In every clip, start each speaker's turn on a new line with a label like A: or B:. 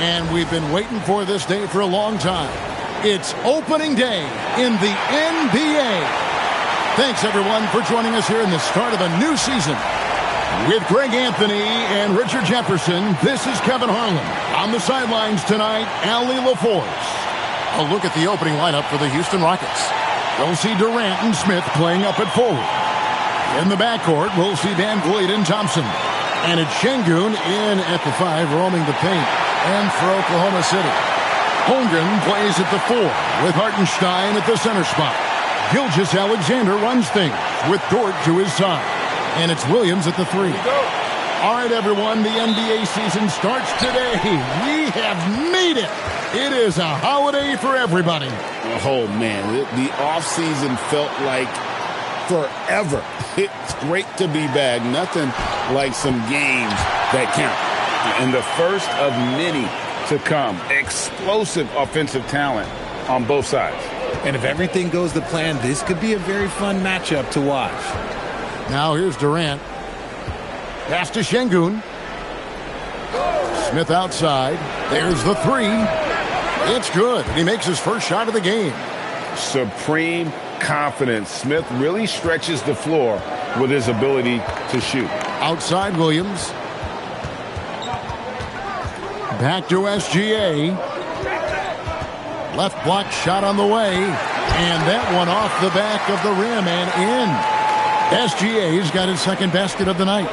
A: And we've been waiting for this day for a long time. It's opening day in the NBA. Thanks, everyone, for joining us here in the start of a new season. With Greg Anthony and Richard Jefferson, this is Kevin Harlan. On the sidelines tonight, Allie LaForce. A look at the opening lineup for the Houston Rockets. We'll see Durant and Smith playing up at forward. In the backcourt, we'll see Van Vliet and Thompson. And it's Şengün in at the 5, roaming the paint. And for Oklahoma City, Holmgren plays at the 4 with Hartenstein at the center spot. Gilgeous-Alexander runs things with Dort to his side. And it's Williams at the 3. All right, everyone, the NBA season starts today. We have made it. It is a holiday for everybody.
B: Oh, man, the offseason felt like forever. It's great to be back. Nothing like some games that count. And the first of many to come. Explosive offensive talent on both sides.
C: And if everything goes to plan, this could be a very fun matchup to watch.
A: Now here's Durant. Pass to Şengün. Smith outside. There's the 3. It's good. He makes his first shot of the game.
B: Supreme confidence. Smith really stretches the floor with his ability to shoot.
A: Outside Williams. Back to SGA. Left block shot on the way. And that one off the back of the rim and in. SGA's got his second basket of the night.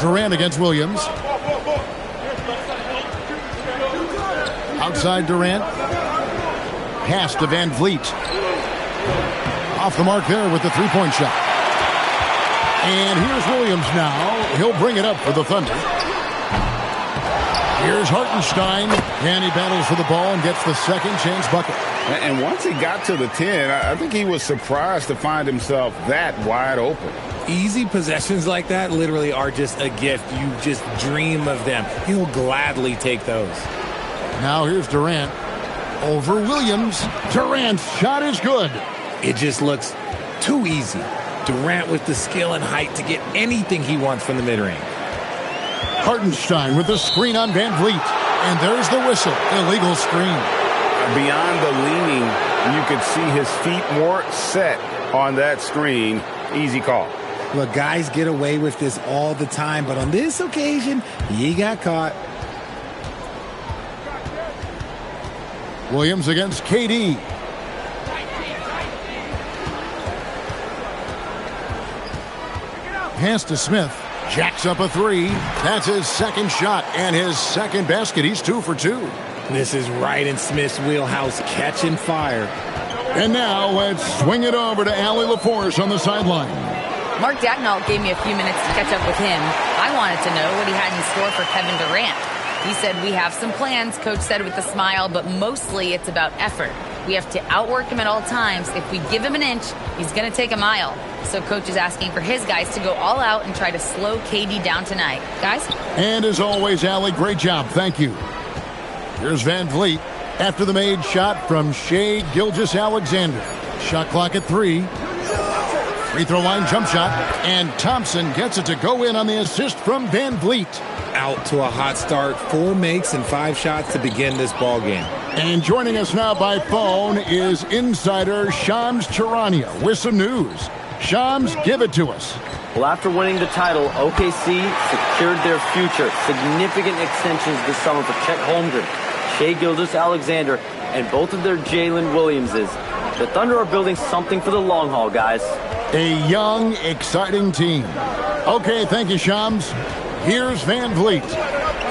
A: Durant against Williams. Outside Durant. Pass to Van Vliet. Off the mark there with the three-point shot. And here's Williams now. He'll bring it up for the Thunder. Here's Hartenstein. And he battles for the ball and gets the second chance bucket.
B: And once he got to the 10, I think he was surprised to find himself that wide open.
C: Easy possessions like that literally are just a gift. You just dream of them. He'll gladly take those.
A: Now here's Durant. Over Williams. Durant's shot is good.
C: It just looks too easy. Durant with the skill and height to get anything he wants from the mid-range.
A: Hartenstein with the screen on Van Vliet. And there's the whistle. Illegal screen.
B: Beyond the leaning, you could see his feet more set on that screen. Easy call.
C: Look, guys get away with this all the time, but on this occasion, he got caught.
A: Williams against KD. Pass to Smith. Jacks up a 3. That's his second shot and his second basket. He's 2 for 2.
C: This is right in Smith's wheelhouse, catching fire.
A: And now let's swing it over to Allie LaForce on the sideline.
D: Mark Dagnall gave me a few minutes to catch up with him. I wanted to know what he had in store for Kevin Durant. He said, we have some plans, Coach said with a smile, but mostly it's about effort. We have to outwork him at all times. If we give him an inch, he's going to take a mile. So Coach is asking for his guys to go all out and try to slow KD down tonight. Guys?
A: And as always, Allie, great job. Thank you. Here's Van Vliet after the made shot from Shai Gilgeous-Alexander. Shot clock at 3. Free throw line jump shot. And Thompson gets it to go in on the assist from Van Vliet.
C: Out to a hot start. 4 makes and 5 shots to begin this ball game.
A: And joining us now by phone is insider Shams Charania with some news. Shams, give it to us.
E: Well, after winning the title, OKC secured their future. Significant extensions this summer for Chet Holmgren, Shai Gilgeous-Alexander, and both of their Jalen Williamses. The Thunder are building something for the long haul, guys.
A: A young, exciting team. Okay, thank you, Shams. Here's Van Vliet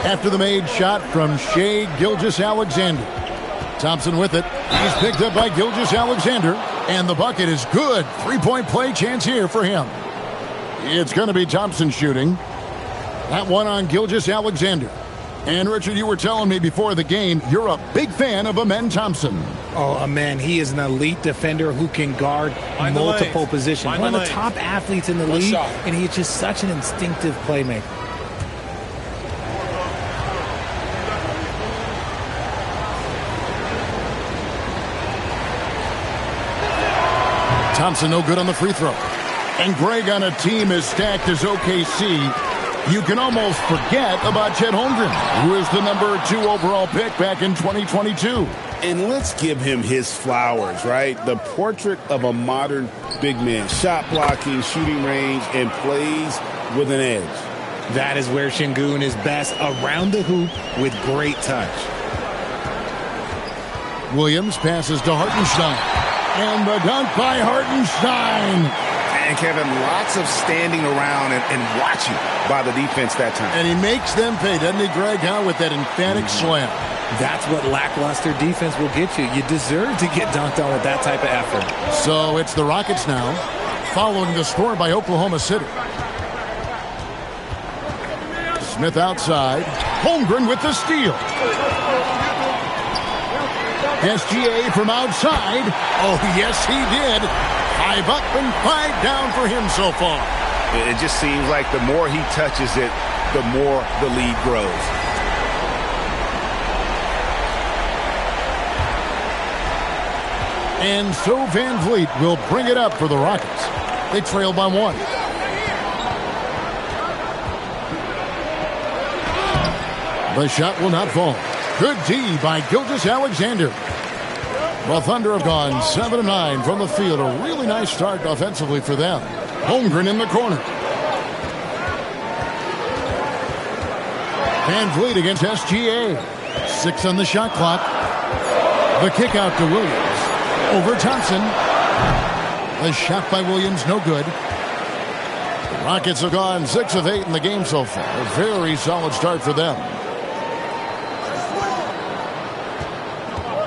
A: after the made shot from Shai Gilgeous-Alexander. Thompson with it. He's picked up by Gilgeous-Alexander. And the bucket is good. 3-point play chance here for him. It's going to be Thompson shooting. That one on Gilgeous-Alexander. And, Richard, you were telling me before the game, you're a big fan of Amen Thompson.
C: Oh, Amen, he is an elite defender who can guard multiple positions. One of the top athletes in the league, and he's just such an instinctive playmaker.
A: Thompson no good on the free throw. And Greg, on a team as stacked as OKC, You can almost forget about Chet Holmgren, who is the number 2 overall pick back in 2022.
B: And let's give him his flowers, right? The portrait of a modern big man. Shot blocking, shooting range, and plays with an edge.
C: That is where Şengün is best, around the hoop with great touch.
A: Williams passes to Hartenstein. And the dunk by Hartenstein.
F: And Kevin, lots of standing around and watching by the defense that time.
A: And he makes them pay, doesn't he, Greg, with that emphatic slam.
C: That's what lackluster defense will get you. You deserve to get dunked on with that type of effort.
A: So it's the Rockets now, following the score by Oklahoma City. Smith outside. Holmgren with the steal. SGA from outside. Oh, yes, he did. 5 up and 5 down for him so far.
F: It just seems like the more he touches it, the more the lead grows.
A: And so Van Vliet will bring it up for the Rockets. They trail by 1. The shot will not fall. Good D by Gilgeous-Alexander. The Thunder have gone 7-9 from the field. A really nice start offensively for them. Holmgren in the corner. Van Vliet against SGA. 6 on the shot clock. The kick out to Williams. Over Thompson. The shot by Williams, no good. The Rockets have gone 6 of 8 in the game so far. A very solid start for them.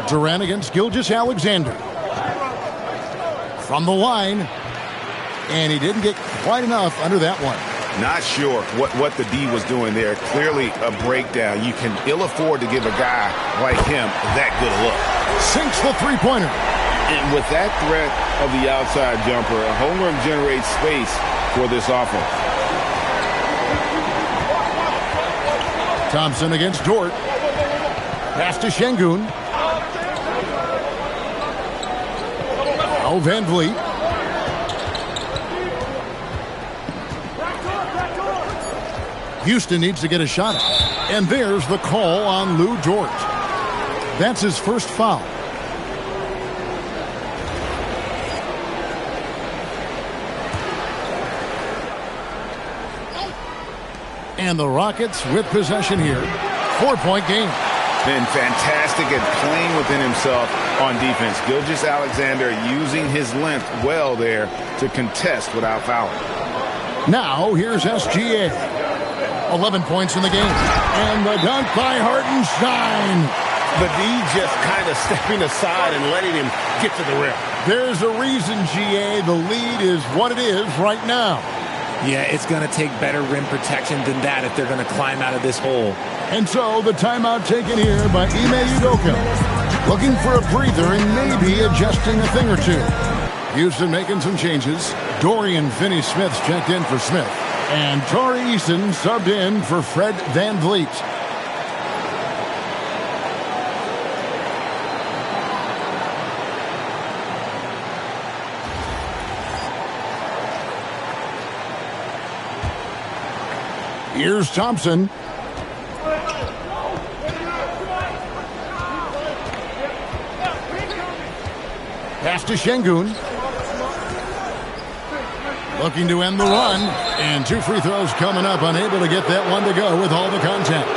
A: Durant against Gilgeous-Alexander. From the line. And he didn't get quite enough under that one.
F: Not sure what the D was doing there. Clearly a breakdown. You can ill afford to give a guy like him that good a look.
A: Sinks the three-pointer.
B: And with that threat of the outside jumper, Holmgren generates space for this offense.
A: Thompson against Dort. Pass to Şengün. Now Van Vliet. Houston needs to get a shot up. And there's the call on Lou Dort. That's his first foul. And the Rockets with possession here. 4-point game.
F: Been fantastic at playing within himself on defense. Gilgeous-Alexander using his length well there to contest without fouling.
A: Now here's SGA. 11 points in the game. And the dunk by Hartenstein.
B: The D just kind of stepping aside and letting him get to the rim.
A: There's a reason, GA. The lead is what it is right now.
C: Yeah, it's going to take better rim protection than that if they're going to climb out of this hole.
A: And so the timeout taken here by Ime Udoka. Looking for a breather and maybe adjusting a thing or two. Houston making some changes. Dorian Finney-Smith's checked in for Smith. And Tari Eason subbed in for Fred Van Vliet. Here's Thompson. Pass to Şengün. Looking to end the run. And 2 free throws coming up. Unable to get that one to go with all the contact.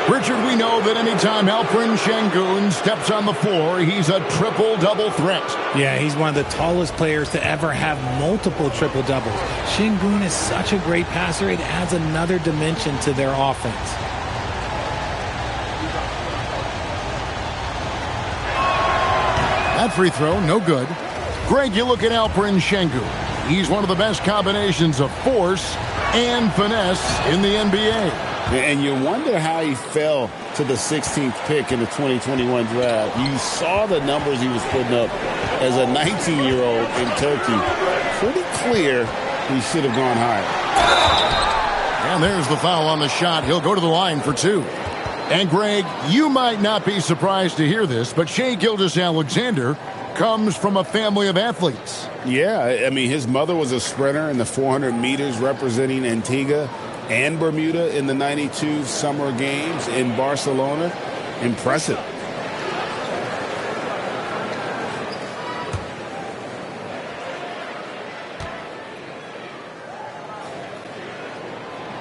A: Richard, we know that anytime Alperen Şengün steps on the floor, he's a triple-double threat.
C: Yeah, he's one of the tallest players to ever have multiple triple-doubles. Şengün is such a great passer, it adds another dimension to their offense.
A: That free throw, no good. Greg, you look at Alperen Şengün. He's one of the best combinations of force and finesse in the NBA.
B: And you wonder how he fell to the 16th pick in the 2021 draft. You saw the numbers he was putting up as a 19-year-old in Turkey. Pretty clear he should have gone higher.
A: And there's the foul on the shot. He'll go to the line for 2. And, Greg, you might not be surprised to hear this, but Shai Gilgeous-Alexander comes from a family of athletes.
B: Yeah, I mean, his mother was a sprinter in the 400 meters representing Antigua. and Bermuda in the 92 Summer Games in Barcelona. Impressive.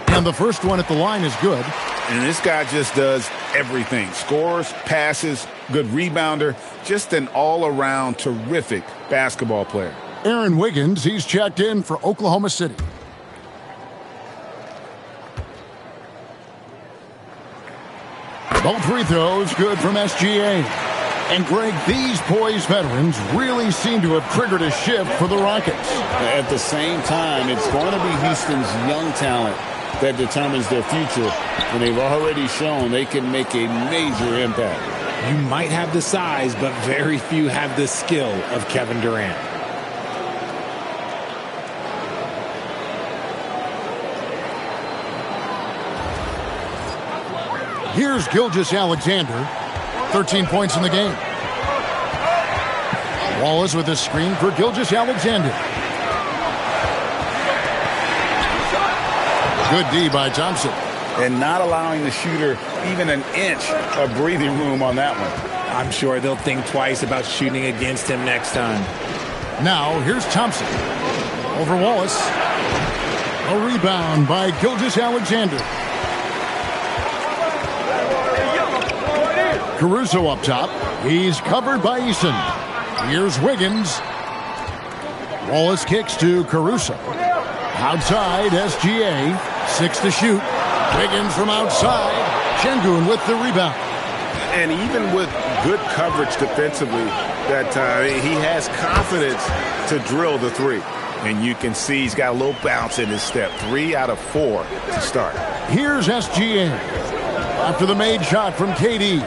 A: And the first one at the line is good.
F: And this guy just does everything. Scores, passes, good rebounder, just an all-around terrific basketball player.
A: Aaron Wiggins, he's checked in for Oklahoma City. Both free throws good from SGA. And Greg, these poised veterans really seem to have triggered a shift for the Rockets.
B: At the same time, it's going to be Houston's young talent that determines their future, and they've already shown they can make a major impact.
C: You might have the size, but very few have the skill of Kevin Durant.
A: Here's Gilgeous-Alexander, 13 points in the game. Wallace with a screen for Gilgeous-Alexander. Good D by Thompson.
F: And not allowing the shooter even an inch of breathing room on that one.
C: I'm sure they'll think twice about shooting against him next time.
A: Now, here's Thompson. Over Wallace. A rebound by Gilgeous-Alexander. Caruso up top. He's covered by Eason. Here's Wiggins. Wallace kicks to Caruso. Outside, SGA. 6 to shoot. Wiggins from outside. Şengün with the rebound.
F: And even with good coverage defensively that he has confidence to drill the three. And you can see he's got a little bounce in his step. 3 out of 4 to start.
A: Here's SGA. After the made shot from KD.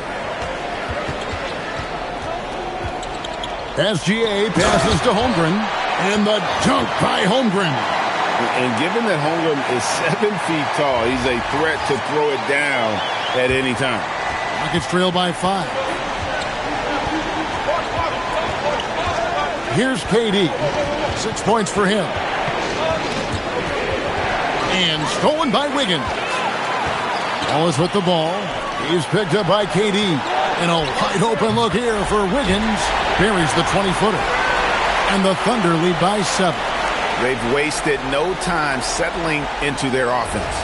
A: SGA passes to Holmgren. And the dunk by Holmgren.
B: And given that Holmgren is 7 feet tall, he's a threat to throw it down at any time.
A: Rockets trail by 5. Here's KD. 6 points for him. And stolen by Wiggins. Wallace with the ball. He's picked up by KD. And a wide open look here for Wiggins. Buries the 20-footer. And the Thunder lead by 7.
F: They've wasted no time settling into their offense.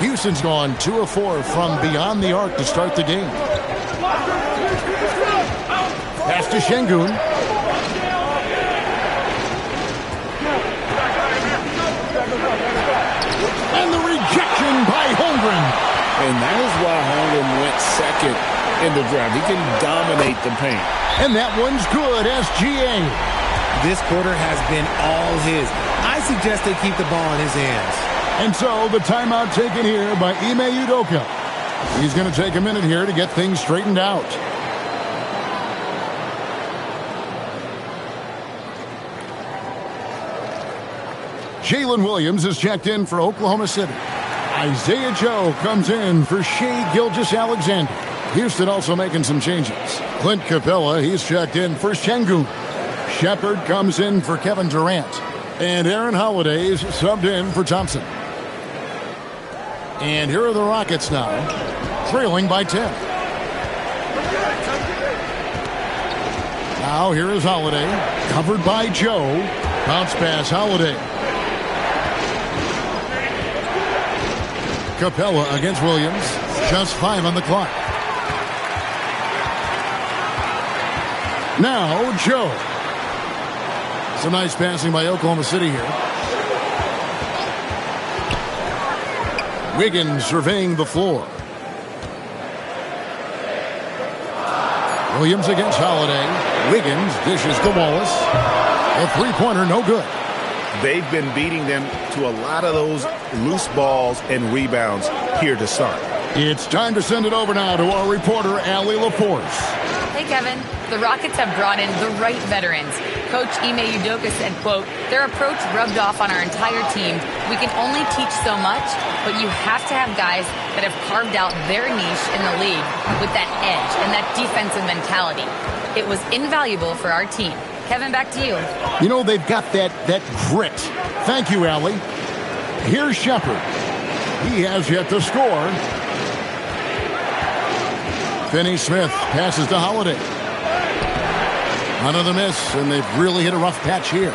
A: Houston's gone 2 of 4 from beyond the arc to start the game. Pass to Şengün. And the rejection by Holmgren.
B: And that is why Holmgren went second in the draft. He can dominate the paint.
A: And that one's good, SGA.
C: This quarter has been all his. I suggest they keep the ball in his hands.
A: And so the timeout taken here by Ime Udoka. He's going to take a minute here to get things straightened out. Jalen Williams is checked in for Oklahoma City. Isaiah Joe comes in for Shai Gilgeous-Alexander. Houston also making some changes. Clint Capella, he's checked in for Şengün. Shepard comes in for Kevin Durant. And Aaron Holiday is subbed in for Thompson. And here are the Rockets now, trailing by 10. Now here is Holiday, covered by Joe. Bounce pass, Holiday. Capella against Williams. Just 5 on the clock. Now, Joe. Some nice passing by Oklahoma City here. Wiggins surveying the floor. Williams against Holiday. Wiggins dishes to Wallace. A three-pointer, no good.
F: They've been beating them to a lot of those loose balls and rebounds here to start.
A: It's time to send it over now to our reporter, Allie LaForce.
D: Hey, Kevin. The Rockets have brought in the right veterans. Coach Ime Udoka said, quote, their approach rubbed off on our entire team. We can only teach so much, but you have to have guys that have carved out their niche in the league with that edge and that defensive mentality. It was invaluable for our team. Kevin, back to you.
A: You know, they've got that grit. Thank you, Allie. Here's Shepard. He has yet to score. Finney Smith passes to Holiday. Another miss, and they've really hit a rough patch here.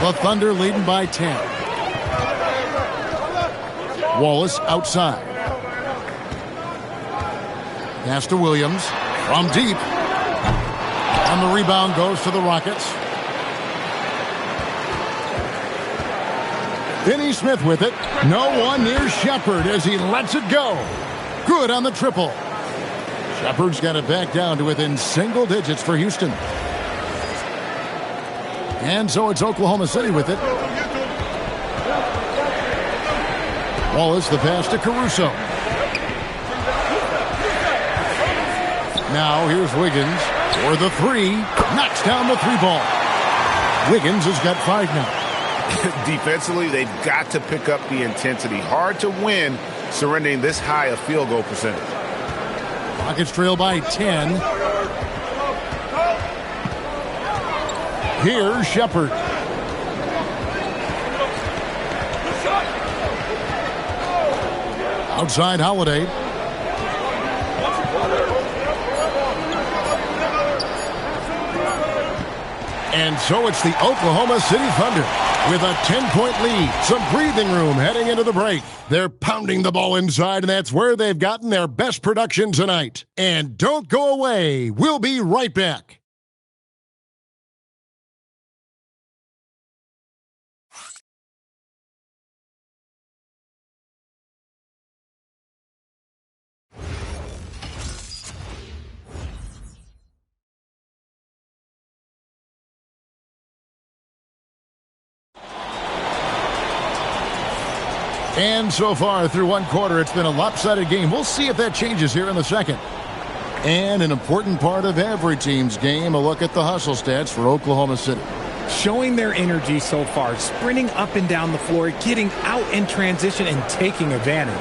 A: The Thunder leading by 10. Wallace outside. Pass to Williams from deep. And the rebound goes to the Rockets. Finney Smith with it. No one near Shepard as he lets it go. Good on the triple. Shepard's got it back down to within single digits for Houston. And so it's Oklahoma City with it. Wallace, the pass to Caruso. Now here's Wiggins for the three. Knocks down the three ball. Wiggins has got 5 now.
F: Defensively, they've got to pick up the intensity. Hard to win surrendering this high a field goal percentage.
A: Rockets trail by 10. Here's Shepard. Outside Holiday. And so it's the Oklahoma City Thunder with a 10-point lead. Some breathing room heading into the break. They're pounding the ball inside, and that's where they've gotten their best production tonight. And don't go away. We'll be right back. And so far through one quarter, it's been a lopsided game. We'll see if that changes here in the second. And an important part of every team's game, a look at the hustle stats for Oklahoma City.
C: Showing their energy so far, sprinting up and down the floor, getting out in transition and taking advantage.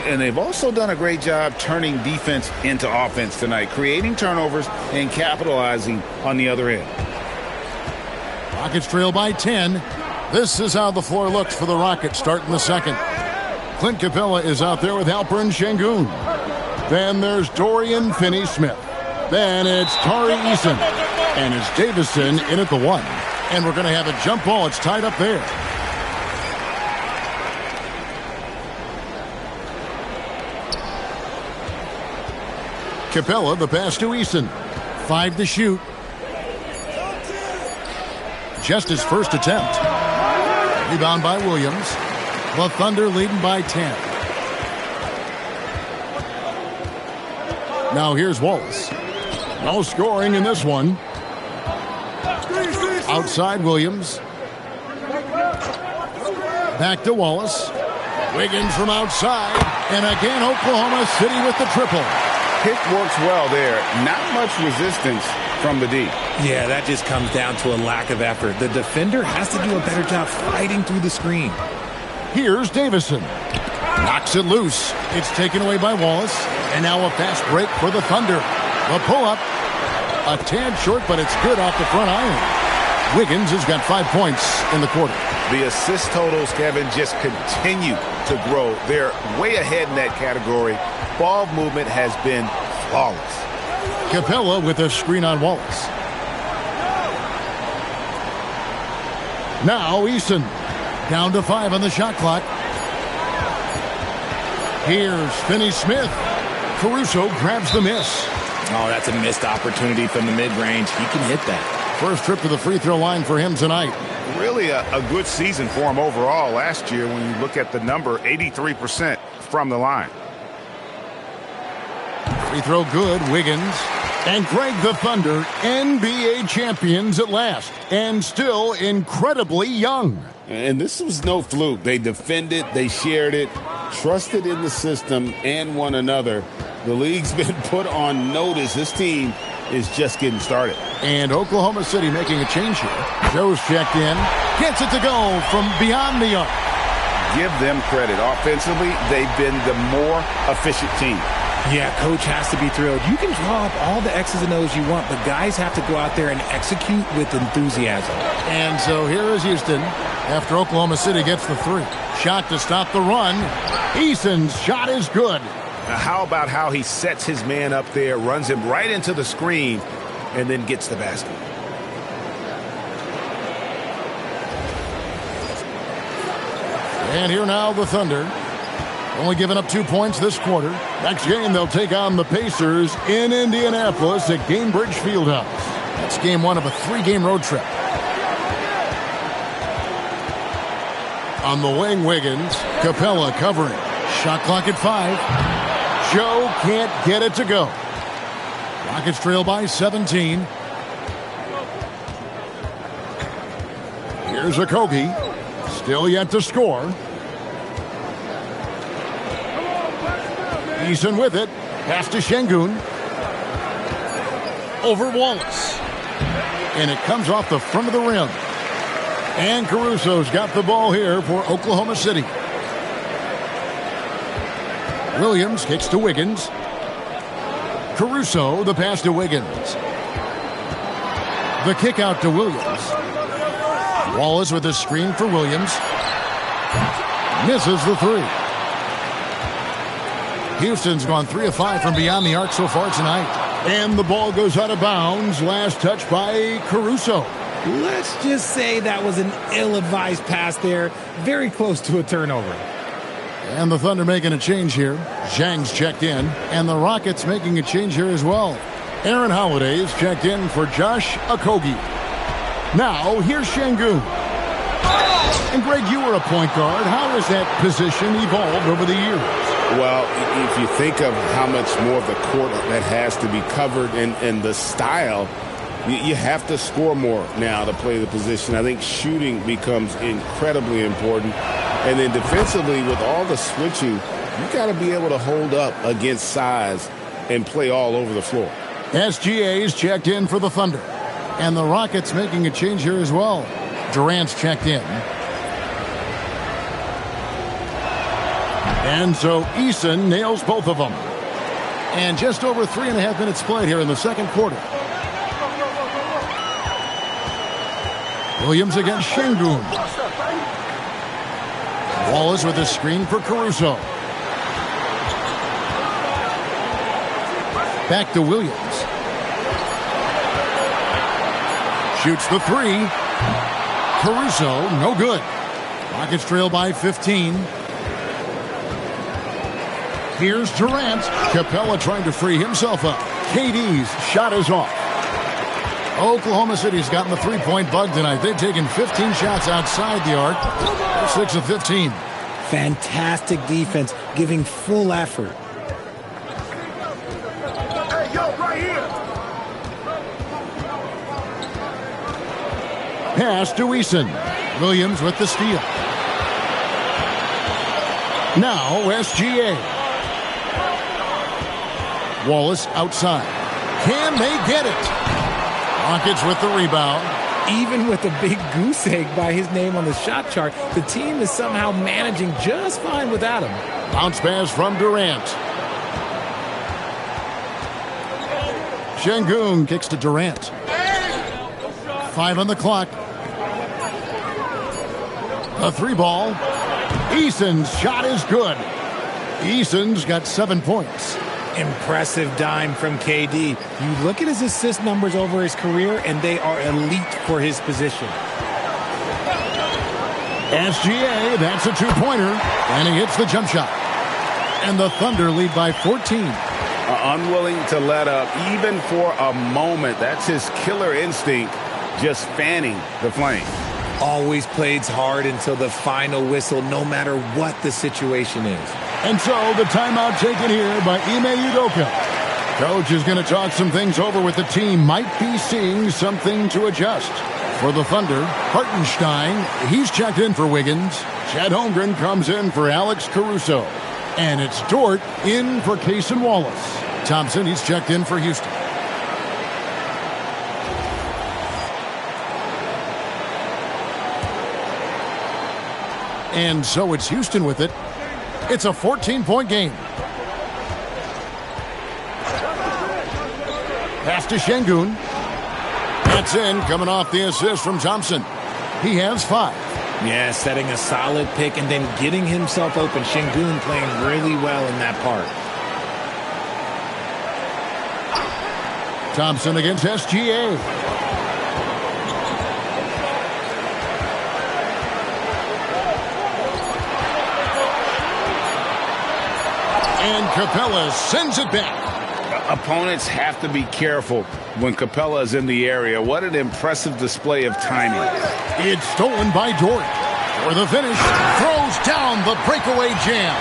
F: And they've also done a great job turning defense into offense tonight, creating turnovers and capitalizing on the other end.
A: Rockets trail by 10. This is how the floor looks for the Rockets starting the second. Clint Capella is out there with Alperen Şengün. Then there's Dorian Finney-Smith. Then it's Tari Eason. And it's Davison in at the 1. And we're going to have a jump ball. It's tied up there. Capella, the pass to Eason. 5 to shoot. Just his first attempt. Rebound by Williams. The Thunder leading by 10. Now here's Wallace. No scoring in this one. Outside Williams. Back to Wallace. Wiggins from outside. And again, Oklahoma City with the triple.
F: Pick works well there. Not much resistance from the D.
C: Yeah, that just comes down to a lack of effort. The defender has to do a better job fighting through the screen.
A: Here's Davison. Knocks it loose. It's taken away by Wallace. And now a fast break for the Thunder. The pull-up. A tad short, but it's good off the front iron. Wiggins has got 5 points in the quarter.
F: The assist totals, Kevin, just continue to grow. They're way ahead in that category. Ball movement has been flawless.
A: Capella with a screen on Wallace. Now Eason. Down to 5 on the shot clock. Here's Finney-Smith. Caruso grabs the miss.
C: Oh, that's a missed opportunity from the mid-range. He can hit that.
A: First trip to the free throw line for him tonight.
F: Really a good season for him overall last year when you look at the number, 83% from the line.
A: Free throw good, Wiggins. And Greg, the Thunder, NBA champions at last. And still incredibly young.
B: And this was no fluke. They defended, they shared it, trusted in the system and one another. The league's been put on notice. This team is just getting started.
A: And Oklahoma City making a change here. Joe's checked in. Gets it to go from beyond the arc.
F: Give them credit. Offensively, they've been the more efficient team.
C: Yeah, coach has to be thrilled. You can draw up all the X's and O's you want, but guys have to go out there and execute with enthusiasm.
A: And so here is Houston after Oklahoma City gets the 3. Shot to stop the run. Eason's shot is good.
F: Now, how about how he sets his man up there, runs him right into the screen, and then gets the basket?
A: And here now the Thunder. Only giving up 2 points this quarter. Next game, they'll take on the Pacers in Indianapolis at Gainbridge Fieldhouse. That's game 1 of a 3-game road trip. On the wing, Wiggins. Capella covering. Shot clock at 5. Joe can't get it to go. Rockets trail by 17. Here's Okogie. Still yet to score. Eason with it. Pass to Şengün. Over Wallace. And it comes off the front of the rim. And Caruso's got the ball here for Oklahoma City. Williams kicks to Wiggins. Caruso, the pass to Wiggins. The kick out to Williams. Wallace with a screen for Williams. Misses the 3. Houston's gone 3 of 5 from beyond the arc so far tonight. And the ball goes out of bounds. Last touch by Caruso.
C: Let's just say that was an ill-advised pass there. Very close to a turnover.
A: And the Thunder making a change here. Zhang's checked in. And the Rockets making a change here as well. Aaron Holiday's checked in for Josh Okogie. Now, here's Şengün. And Greg, you were a point guard. How has that position evolved over the years?
B: Well, if you think of how much more of the court that has to be covered and the style, you have to score more now to play the position. I think shooting becomes incredibly important. And then defensively, with all the switching, you got to be able to hold up against size and play all over the floor.
A: SGA's checked in for the Thunder. And the Rockets making a change here as well. Durant's checked in. And so Eason nails both of them. And just over 3.5 minutes played here in the second quarter. Williams against Şengün. Wallace with a screen for Caruso. Back to Williams. Shoots the 3. Caruso, no good. Rockets trail by 15. Here's Durant. Capella trying to free himself up. KD's shot is off. Oklahoma City's gotten the 3-point bug tonight. They've taken 15 shots outside the arc. They're 6 of 15.
C: Fantastic defense, giving full effort.
F: Hey, yo, right here.
A: Pass to Eason. Williams with the steal. Now SGA. Wallace outside. Can they get it? Rockets with the rebound.
C: Even with a big goose egg by his name on the shot chart, the team is somehow managing just fine without him.
A: Bounce pass from Durant. Şengün kicks to Durant. 5 on the clock. A 3-ball. Eason's shot is good. Eason's got 7 points.
C: Impressive dime from KD. You look at his assist numbers over his career, and they are elite for his position.
A: SGA, that's a 2-pointer, and he hits the jump shot. And the Thunder lead by 14.
B: Unwilling to let up, even for a moment. That's his killer instinct, just fanning the flame.
C: Always plays hard until the final whistle, no matter what the situation is.
A: And so the timeout taken here by Ime Udoka. Coach is going to talk some things over with the team. Might be seeing something to adjust. For the Thunder, Hartenstein, he's checked in for Wiggins. Chet Holmgren comes in for Alex Caruso. And it's Dort in for Cason Wallace. Thompson, he's checked in for Houston. And so it's Houston with it. It's a 14-point game. Pass to Şengün. That's in, coming off the assist from Thompson. He has 5.
C: Yeah, setting a solid pick and then getting himself open. Şengün playing really well in that part.
A: Thompson against SGA. And Capella sends it back.
B: Opponents have to be careful when Capella is in the area. What an impressive display of timing.
A: It's stolen by Dort. For the finish, throws down the breakaway jam.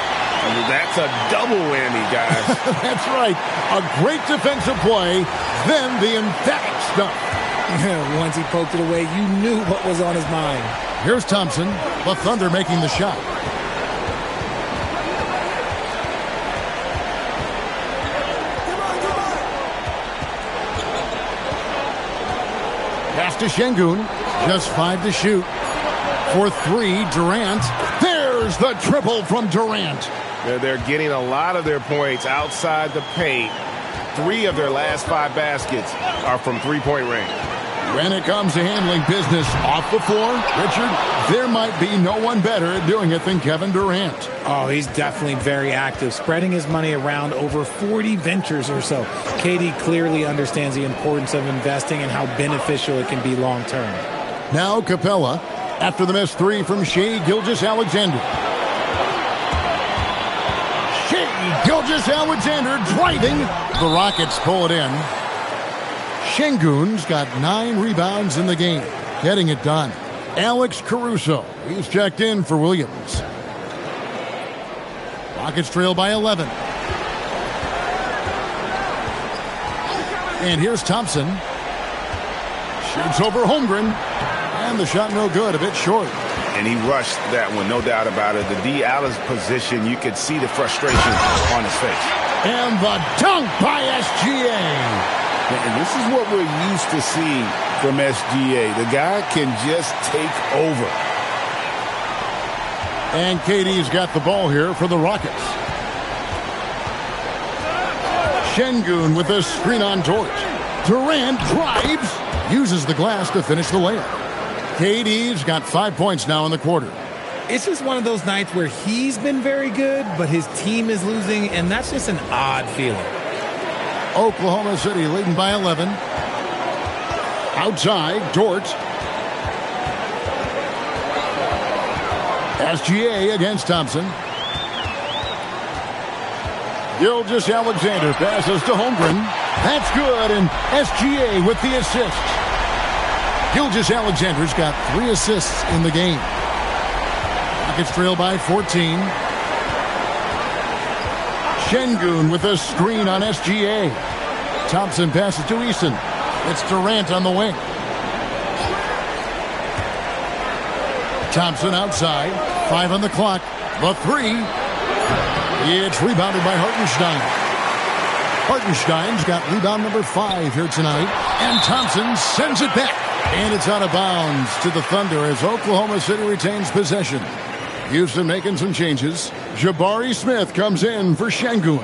B: That's a double whammy, guys.
A: That's right. A great defensive play, then the emphatic stuff.
C: Once he poked it away, you knew what was on his mind.
A: Here's Thompson, the Thunder making the shot. Pass to Şengün, just 5 to shoot. For 3, Durant. There's the triple from Durant.
F: They're getting a lot of their points outside the paint. 3 of their last 5 baskets are from three-point range.
A: When it comes to handling business off the floor, Richard, there might be no one better at doing it than Kevin Durant.
C: Oh, he's definitely very active, spreading his money around over 40 ventures or so. KD clearly understands the importance of investing and how beneficial it can be long-term.
A: Now Capella, after the missed 3 from Shai Gilgeous-Alexander. Shai Gilgeous-Alexander driving. The Rockets pull it in. Şengün's got 9 rebounds in the game, getting it done. Alex Caruso, he's checked in for Williams. Rockets trail by 11. And here's Thompson. Shoots over Holmgren. And the shot no good, a bit short.
F: And he rushed that one, no doubt about it. The D out of position, you could see the frustration on his face.
A: And the dunk by SGA.
B: And this is what we're used to seeing from SGA. The guy can just take over.
A: And KD's got the ball here for the Rockets. Şengün with a screen on Dort. Durant drives, uses the glass to finish the layup. KD's got 5 points now in the quarter.
C: It's just one of those nights where he's been very good, but his team is losing, and that's just an odd feeling.
A: Oklahoma City leading by 11. Outside, Dort. SGA against Thompson. Gilgeous-Alexander passes to Holmgren. That's good, and SGA with the assist. Gilgeous-Alexander's got 3 assists in the game. Rockets trail by 14. Şengün with a screen on SGA. Thompson passes to Eason. It's Durant on the wing. Thompson outside. 5 on the clock. The 3. It's rebounded by Hartenstein. Hartenstein's got rebound number 5 here tonight. And Thompson sends it back. And it's out of bounds to the Thunder as Oklahoma City retains possession. Houston making some changes. Jabari Smith comes in for Şengün.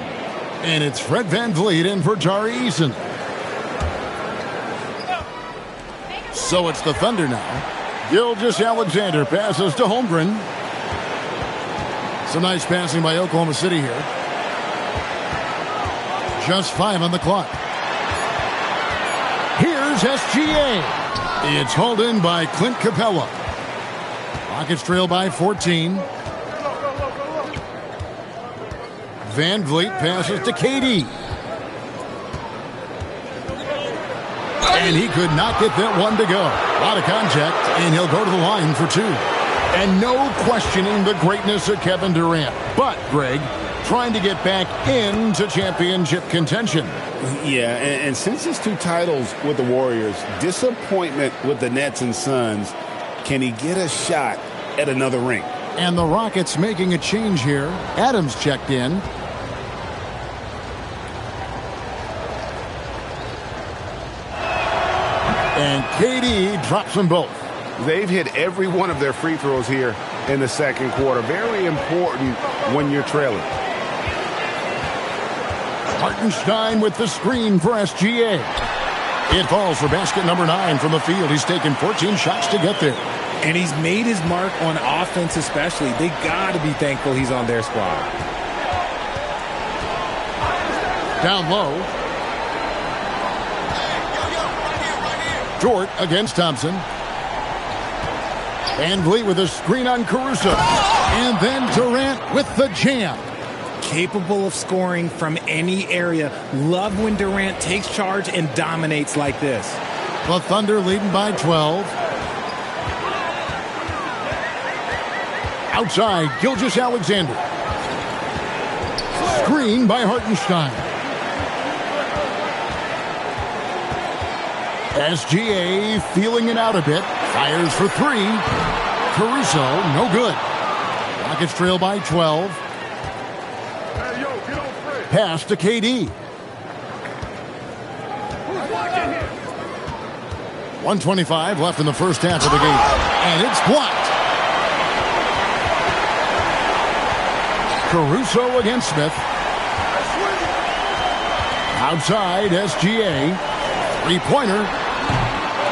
A: And it's Fred VanVleet in for Tari Eason. So it's the Thunder now. Gilgeous-Alexander passes to Holmgren. Some nice passing by Oklahoma City here. Just 5 on the clock. Here's SGA. It's hauled in by Clint Capella. Rockets trail by 14. VanVleet passes to KD. And he could not get that one to go. A lot of contact, and he'll go to the line for 2. And no questioning the greatness of Kevin Durant. But, Greg, trying to get back into championship contention.
B: Yeah, and since his 2 titles with the Warriors, disappointment with the Nets and Suns, can he get a shot at another ring?
A: And the Rockets making a change here. Adams checked in. And KD drops them both.
F: They've hit every one of their free throws here in the second quarter. Very important when you're trailing.
A: Hartenstein with the screen for SGA. It falls for basket number 9 from the field. He's taken 14 shots to get there.
C: And he's made his mark on offense especially. They got to be thankful he's on their squad.
A: Down low. Dort against Thompson. Van Vliet with a screen on Caruso. And then Durant with the jam.
C: Capable of scoring from any area. Love when Durant takes charge and dominates like this.
A: The Thunder leading by 12. Outside, Gilgeous-Alexander. Screen by Hartenstein. SGA feeling it out a bit. Fires for 3. Caruso, no good. Rockets trail by 12. Pass to KD. 1:25 left in the first half of the game. And it's blocked. Caruso against Smith. Outside, SGA. Three-pointer.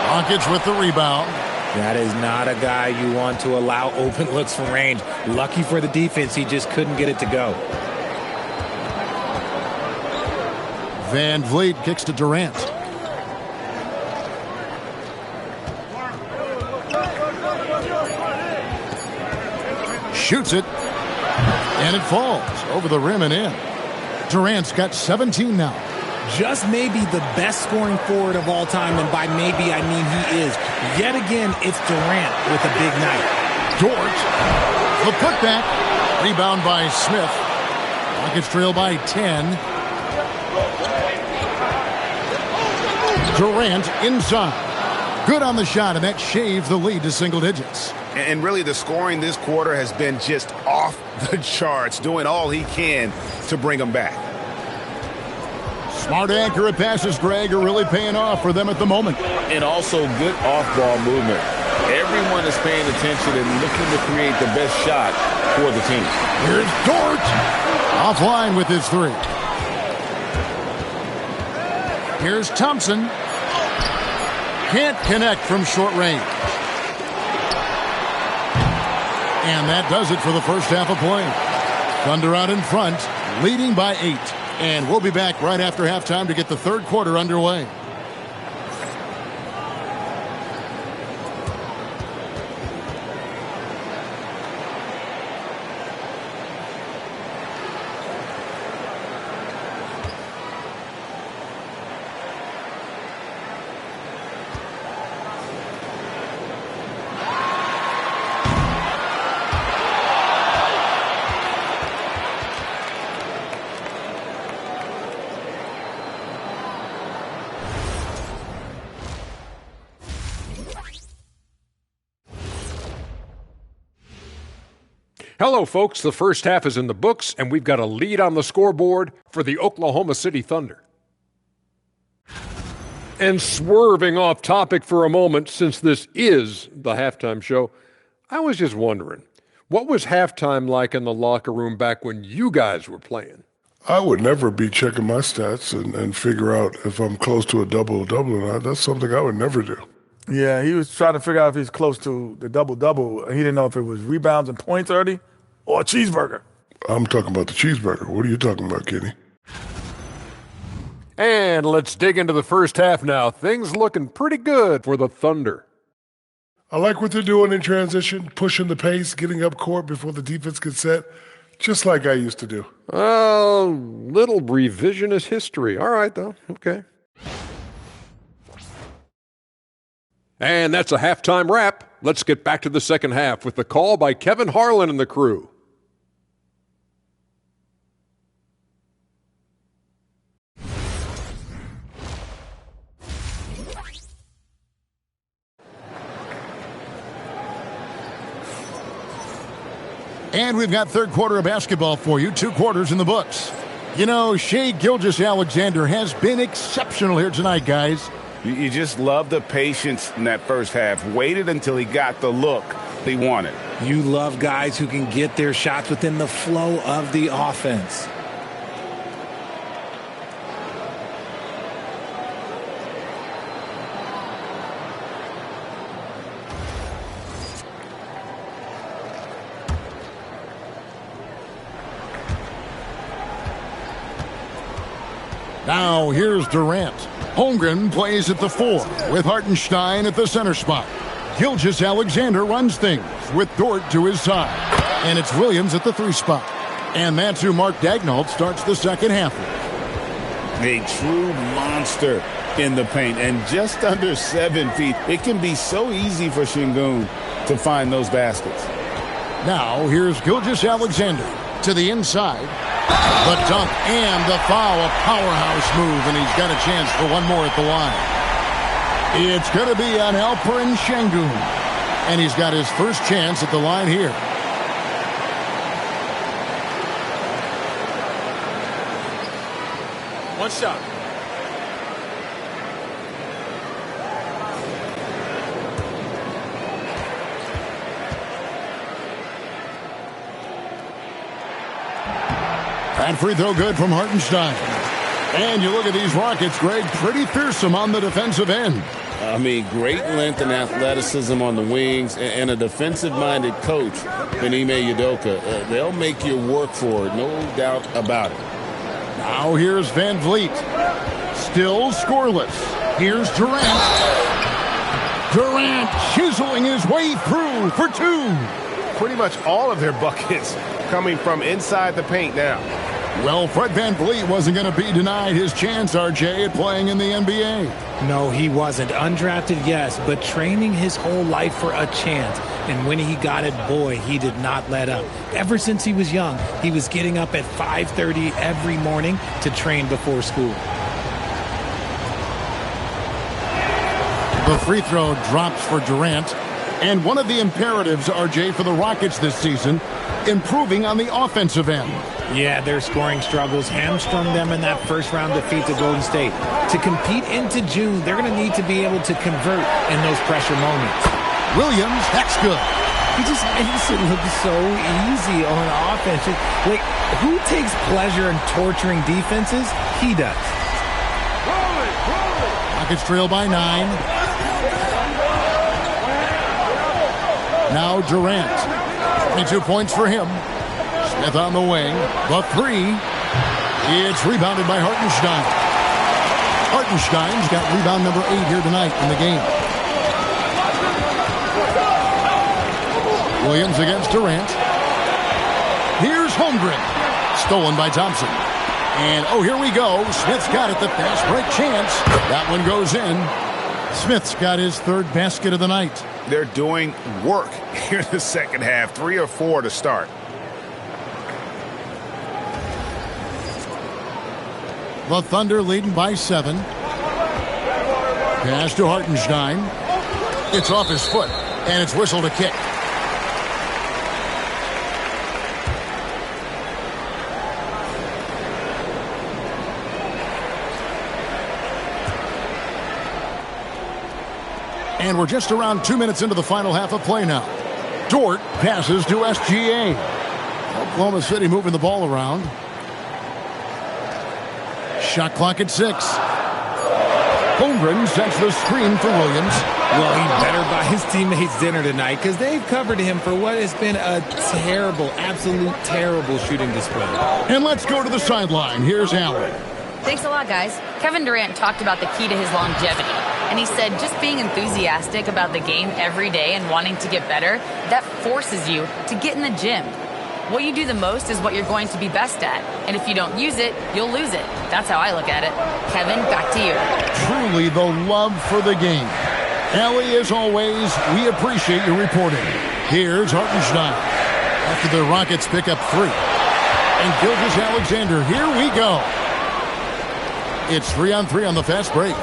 A: Rockets with the rebound.
C: That is not a guy you want to allow open looks from range. Lucky for the defense, he just couldn't get it to go.
A: Van Vliet kicks to Durant. Shoots it. And it falls over the rim and in. Durant's got 17 now.
C: Just maybe the best scoring forward of all time, and by maybe I mean he is. Yet again, it's Durant with a big night.
A: Dort, the putback. Rebound by Smith. Rockets trail by 10. Durant inside. Good on the shot, and that shaves the lead to single digits.
F: And really, the scoring this quarter has been just off the charts, doing all he can to bring them back.
A: Smart, accurate passes, Greg, are really paying off for them at the moment.
B: And also good off-ball movement. Everyone is paying attention and looking to create the best shot for the team.
A: Here's Dort. Offline with his 3. Here's Thompson. Can't connect from short range. And that does it for the first half of play. Thunder out in front, leading by 8. And we'll be back right after halftime to get the third quarter underway.
G: Hello, folks. The first half is in the books, and we've got a lead on the scoreboard for the Oklahoma City Thunder. And swerving off topic for a moment, since this is the halftime show, I was just wondering, what was halftime like in the locker room back when you guys were playing?
H: I would never be checking my stats and figure out if I'm close to a double-double or not. That's something I would never do.
I: Yeah, he was trying to figure out if he's close to the double-double. He didn't know if it was rebounds and points already or a cheeseburger.
H: I'm talking about the cheeseburger. What are you talking about, Kenny?
G: And let's dig into the first half now. Things looking pretty good for the Thunder.
H: I like what they're doing in transition, pushing the pace, getting up court before the defense gets set, just like I used to do.
G: Little revisionist history. All right, though. Okay. And that's a halftime wrap. Let's get back to the second half with the call by Kevin Harlan and the crew.
A: And we've got third quarter of basketball for you. 2 quarters in the books. You know, Shai Gilgeous-Alexander has been exceptional here tonight, guys.
B: You just love the patience in that first half. Waited until he got the look he wanted.
C: You love guys who can get their shots within the flow of the offense.
A: Now here's Durant. Holmgren plays at the 4 with Hartenstein at the center spot. Gilgeous-Alexander runs things with Dort to his side. And it's Williams at the 3 spot. And that's who Mark Daigneault starts the second half with.
B: A true monster in the paint and just under 7 feet. It can be so easy for Şengün to find those baskets.
A: Now here's Gilgeous-Alexander to the inside. The dunk and the foul, a powerhouse move, and he's got a chance for one more at the line. It's going to be on Alperen Şengün, and he's got his first chance at the line here.
C: One shot.
A: And free throw good from Hartenstein. And you look at these Rockets, Greg, pretty fearsome on the defensive end.
B: I mean, great length and athleticism on the wings, and a defensive-minded coach, Ime Udoka. They'll make you work for it, no doubt about it.
A: Now here's Van Vliet. Still scoreless. Here's Durant. Durant chiseling his way through for 2.
F: Pretty much all of their buckets coming from inside the paint now.
A: Well, Fred Van Vliet wasn't going to be denied his chance, RJ, at playing in the NBA.
C: No, he wasn't. Undrafted, yes, but training his whole life for a chance. And when he got it, boy, he did not let up. Ever since he was young, he was getting up at 5:30 every morning to train before school.
A: The free throw drops for Durant. And one of the imperatives, RJ, for the Rockets this season, improving on the offensive end.
C: Yeah, their scoring struggles hamstrung them in that first-round defeat to Golden State. To compete into June, they're going to need to be able to convert in those pressure moments.
A: Williams, that's good.
C: He just makes it look so easy on offense. Like, who takes pleasure in torturing defenses? He does.
A: Rockets trail by 9. Now Durant. 22 points for him. Smith on the wing. The 3. It's rebounded by Hartenstein. Hartenstein's got rebound number 8 here tonight in the game. Williams against Durant. Here's Holmgren. Stolen by Thompson. And, oh, here we go. Smith's got it. The fast break chance. That one goes in. Smith's got his 3rd basket of the night.
F: They're doing work here in the second half. 3 or 4 to start.
A: The Thunder leading by 7. Pass to Hartenstein. It's off his foot, and it's whistled a kick. And we're just around 2 minutes into the final half of play now. Dort passes to SGA. Oklahoma City moving the ball around. Shot clock at 6. Holmgren sets the screen for Williams.
C: Well, he better buy his teammates dinner tonight because they've covered him for what has been a terrible, absolute terrible shooting display.
A: And let's go to the sideline. Here's Allen.
D: Thanks a lot, guys. Kevin Durant talked about the key to his longevity. And he said just being enthusiastic about the game every day and wanting to get better, that forces you to get in the gym. What you do the most is what you're going to be best at. And if you don't use it, you'll lose it. That's how I look at it. Kevin, back to you.
A: Truly the love for the game. Allie, as always, we appreciate your reporting. Here's Hartenstein. After the Rockets pick up 3. And Gilgeous-Alexander, here we go. It's 3-on-3 on the fast break.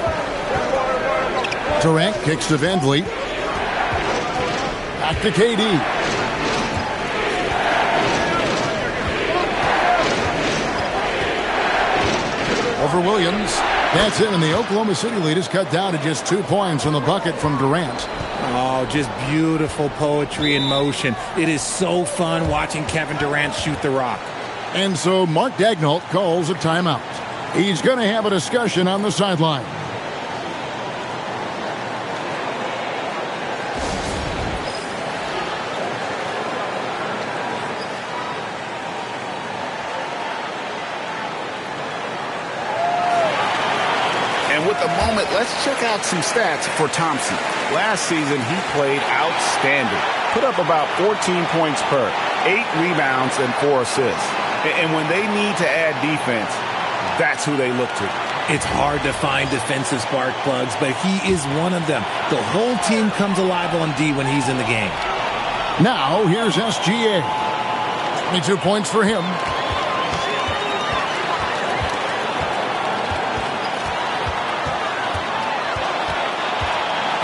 A: Durant kicks to Van Vliet. Back to KD. Over Williams. That's it, and the Oklahoma City lead is cut down to just 2 points on the bucket from Durant.
C: Oh, just beautiful poetry in motion. It is so fun watching Kevin Durant shoot the rock.
A: And so Mark Daigneault calls a timeout. He's going to have a discussion on the sideline.
B: the moment, let's check out some stats for Thompson. Last season, he played outstanding. Put up about 14 points per, 8 rebounds, and 4 assists. And when they need to add defense, that's who they look to.
C: It's hard to find defensive spark plugs, but he is one of them. The whole team comes alive on D when he's in the game.
A: Now, here's SGA. 22 points for him.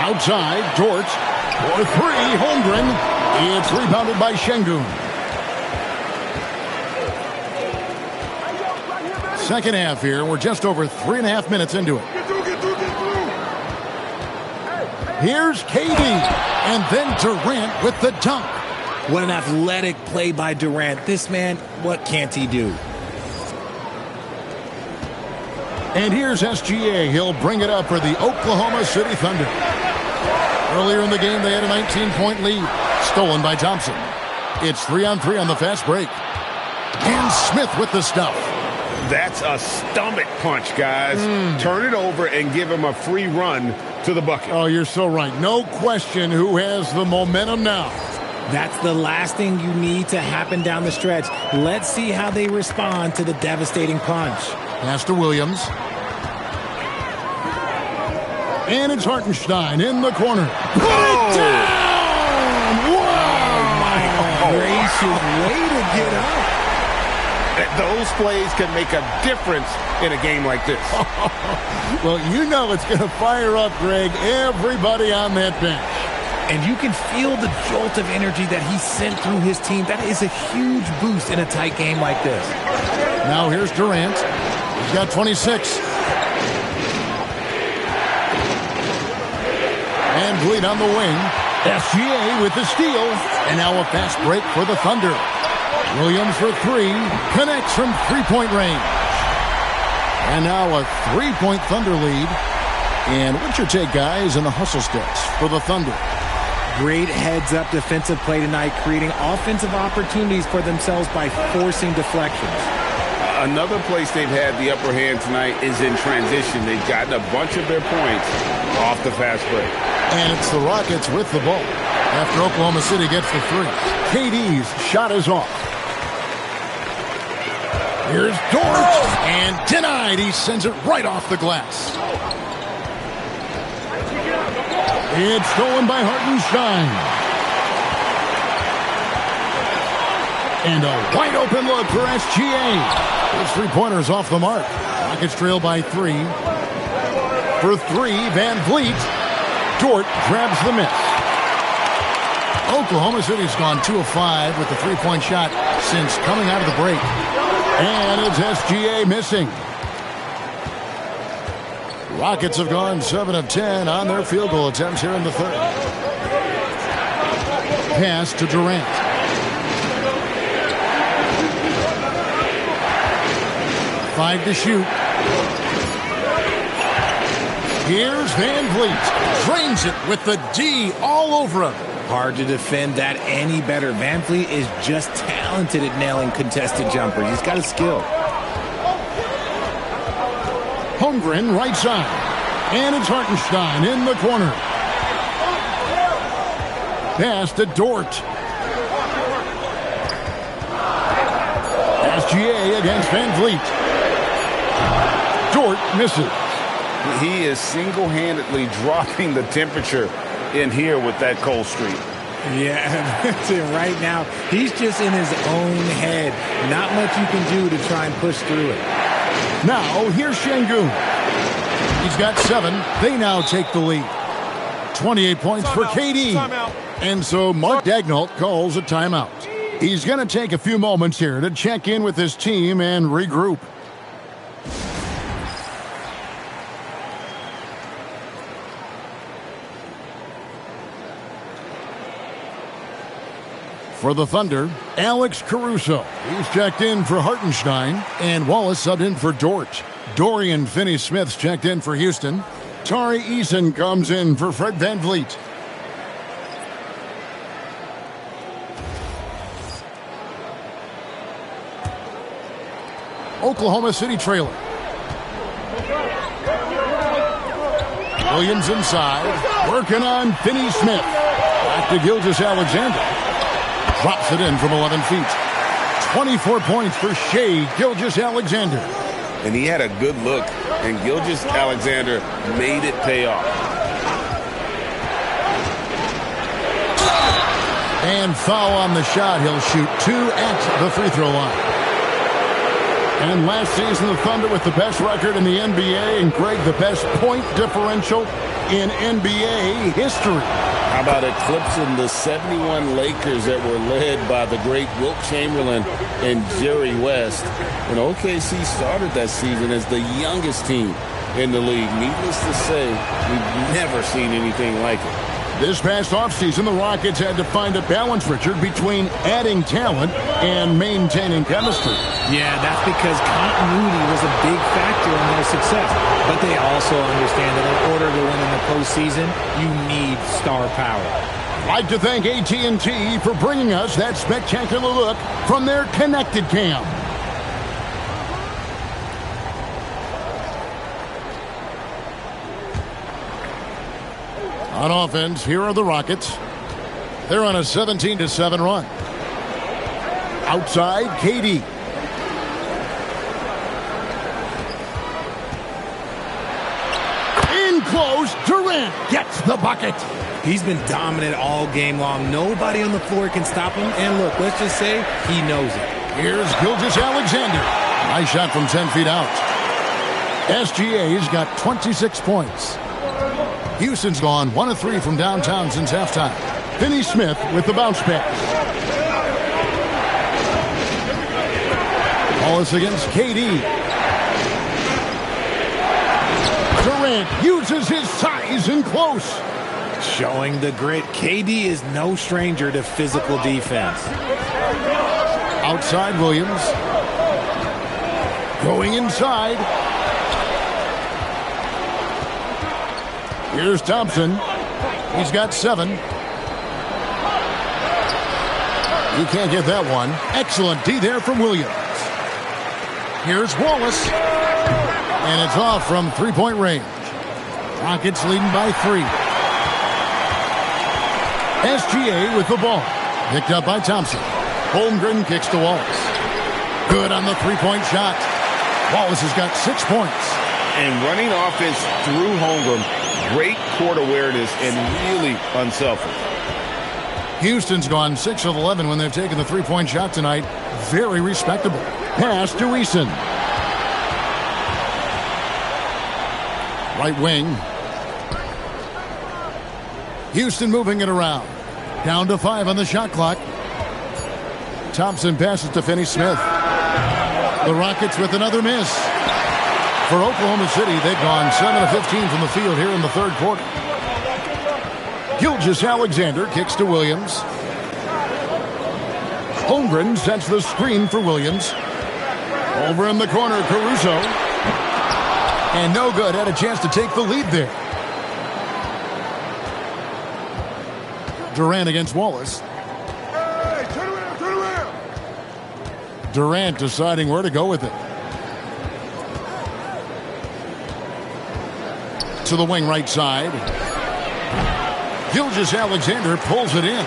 A: Outside, Dort for 3, Holmgren. It's rebounded by Şengün. Second half here. We're just over 3.5 minutes into it. Here's KD, and then Durant with the dunk.
C: What an athletic play by Durant. This man, what can't he do?
A: And here's SGA. He'll bring it up for the Oklahoma City Thunder. Earlier in the game, they had a 19-point lead. Stolen by Thompson. It's 3-on-3 on the fast break. And Smith with the stuff.
B: That's a stomach punch, guys. Turn it over and give him a free run to the bucket.
A: Oh, you're so right. No question who has the momentum now.
C: That's the last thing you need to happen down the stretch. Let's see how they respond to the devastating punch.
A: Pass to Williams. And it's Hartenstein in the corner. Put it down! Wow!
C: My gracious, way to get up.
B: Those plays can make a difference in a game like this.
A: Well, you know it's going to fire up, Greg, everybody on that bench.
C: And you can feel the jolt of energy that he sent through his team. That is a huge boost in a tight game like this.
A: Now here's Durant. He's got 26. And Bleed on the wing. SGA with the steal. And now a fast break for the Thunder. Williams for 3. Connects from three-point range. And now a 3-point Thunder lead. And what's your take, guys, in the hustle steps for the Thunder?
C: Great heads-up defensive play tonight, creating offensive opportunities for themselves by forcing deflections.
B: Another place they've had the upper hand tonight is in transition. They've gotten a bunch of their points off the fast break.
A: And it's the Rockets with the ball after Oklahoma City gets the 3. KD's shot is off. Here's Dort, and denied. He sends it right off the glass. It's stolen by Hartenstein. And a wide open look for SGA. Those three-pointers off the mark. Rockets trail by 3. For 3, Van Vliet. Dort grabs the miss. Oklahoma City's gone 2 of 5 with the three-point shot since coming out of the break. And it's SGA missing. Rockets have gone 7 of 10 on their field goal attempts here in the third. Pass to Durant. Five to shoot. Here's Van Vliet. Drains it with the D all over him.
C: Hard to defend that any better. Van Vliet is just talented at nailing contested jumpers. He's got a skill.
A: Holmgren right side. And it's Hartenstein in the corner. Pass to Dort. SGA against Van Vliet. Dort misses.
B: He is single-handedly dropping the temperature in here with that cold streak.
C: Yeah, that's it right now. He's just in his own head. Not much you can do to try and push through it.
A: Now, here's Şengün. He's got 7. They now take the lead. 28 points for KD. And so Mark Daigneault calls a timeout. He's going to take a few moments here to check in with his team and regroup. For the Thunder, Alex Caruso. He's checked in for Hartenstein, and Wallace subbed in for Dort. Dorian Finney-Smith's checked in for Houston. Tari Eason comes in for Fred Van Vliet. Oklahoma City trailer. Williams inside, working on Finney Smith. Back to Gilgeous-Alexander. Drops it in from 11 feet. 24 points for Shai Gilgeous-Alexander.
B: And he had a good look, and Gilgeous-Alexander made it pay off.
A: And foul on the shot. He'll shoot 2 at the free throw line. And last season, the Thunder with the best record in the NBA, and Greg, the best point differential in NBA history.
B: How about eclipsing the 71 Lakers that were led by the great Wilt Chamberlain and Jerry West? And OKC started that season as the youngest team in the league. Needless to say, we've never seen anything like it.
A: This past offseason, the Rockets had to find a balance, Richard, between adding talent and maintaining chemistry.
C: Yeah, that's because continuity was a big factor in their success. But they also understand that in order to win in the postseason, you need star power.
A: I'd like to thank AT&T for bringing us that spectacular look from their Connected Cam. On offense, here are the Rockets. They're on a 17-7 run. Outside, KD. In close, Durant gets the bucket.
C: He's been dominant all game long. Nobody on the floor can stop him. And look, let's just say he knows it.
A: Here's Gilgeous-Alexander. Nice shot from 10 feet out. SGA's got 26 points. Houston's gone 1 of 3 from downtown since halftime. Finney Smith with the bounce pass. Wallace against KD. Durant uses his size in close.
C: Showing the grit. KD is no stranger to physical defense.
A: Outside Williams. Going inside. Here's Thompson. He's got 7. You can't get that one. Excellent D there from Williams. Here's Wallace. And it's off from three-point range. Rockets leading by 3. SGA with the ball. Picked up by Thompson. Holmgren kicks to Wallace. Good on the three-point shot. Wallace has got 6 points.
B: And running offense through Holmgren. Great court awareness and really unselfish.
A: Houston's gone 6 of 11 when they've taken the three-point shot tonight. Very respectable. Pass to Eason. Right wing. Houston moving it around. Down to 5 on the shot clock. Thompson passes to Finney Smith. The Rockets with another miss. For Oklahoma City, they've gone 7 of 15 from the field here in the third quarter. Gilgeous-Alexander kicks to Williams. Holmgren sets the screen for Williams. Over in the corner, Caruso. And no good. Had a chance to take the lead there. Durant against Wallace.
H: Hey, turn around, turn around.
A: Durant deciding where to go with it. To the wing right side. Gilgeous-Alexander pulls it in.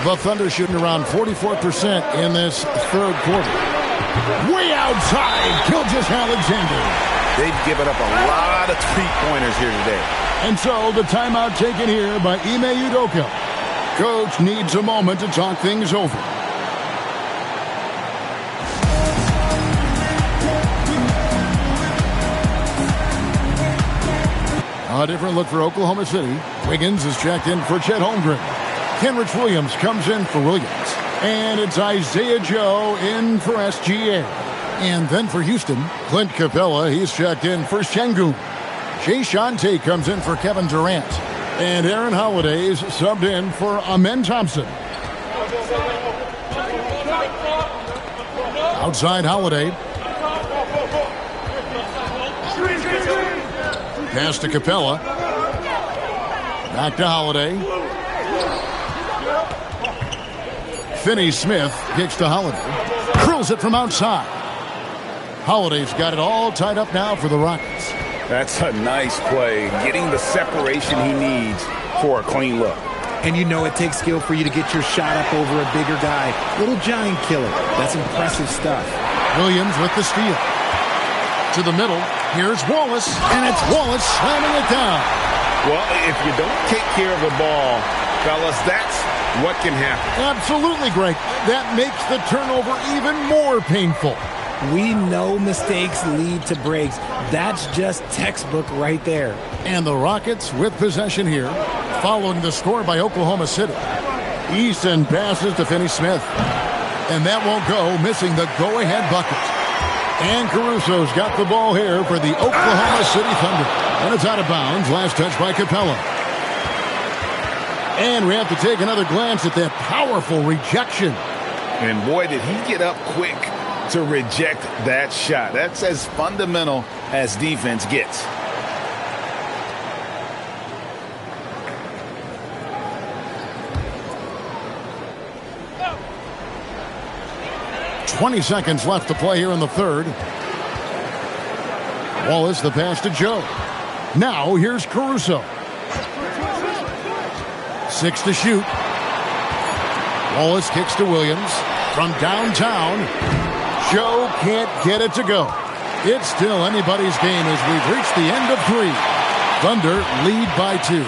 A: The Thunder shooting around 44% in this third quarter. Way outside, Gilgeous-Alexander.
F: They've given up a lot of three-pointers here today.
A: And so the timeout taken here by Ime Udoka. Coach needs a moment to talk things over. A different look for Oklahoma City. Wiggins is checked in for Chet Holmgren. Kenrich Williams comes in for Williams. And it's Isaiah Joe in for SGA. And then for Houston, Clint Capella, he's checked in for Şengün. Jay Shante comes in for Kevin Durant. And Aaron Holiday's subbed in for Amen Thompson. Outside Holiday. Pass to Capella. Back to Holiday. Finney Smith kicks to Holiday. Curls it from outside. Holiday's got it all tied up now for the Rockets.
F: That's a nice play, getting the separation he needs for a clean look.
C: And you know it takes skill for you to get your shot up over a bigger guy. Little giant killer. That's impressive stuff.
A: Williams with the steal. To the middle. Here's Wallace, and it's Wallace slamming it down.
F: Well, if you don't take care of the ball, fellas, that's what can happen.
A: Absolutely, Greg. That makes the turnover even more painful.
C: We know mistakes lead to breaks. That's just textbook right there.
A: And the Rockets with possession here, following the score by Oklahoma City. Easton passes to Finney-Smith. And that won't go, missing the go-ahead bucket. And Caruso's got the ball here for the Oklahoma City Thunder. And it's out of bounds. Last touch by Capella. And we have to take another glance at that powerful rejection.
F: And boy, did he get up quick to reject that shot. That's as fundamental as defense gets.
A: "20 seconds left to play here in the third. Wallace, the pass to Joe. Now here's Caruso. 6 to shoot. Wallace kicks to Williams. From downtown, Joe can't get it to go. It's still anybody's game as we've reached the end of 3. Thunder lead by 2.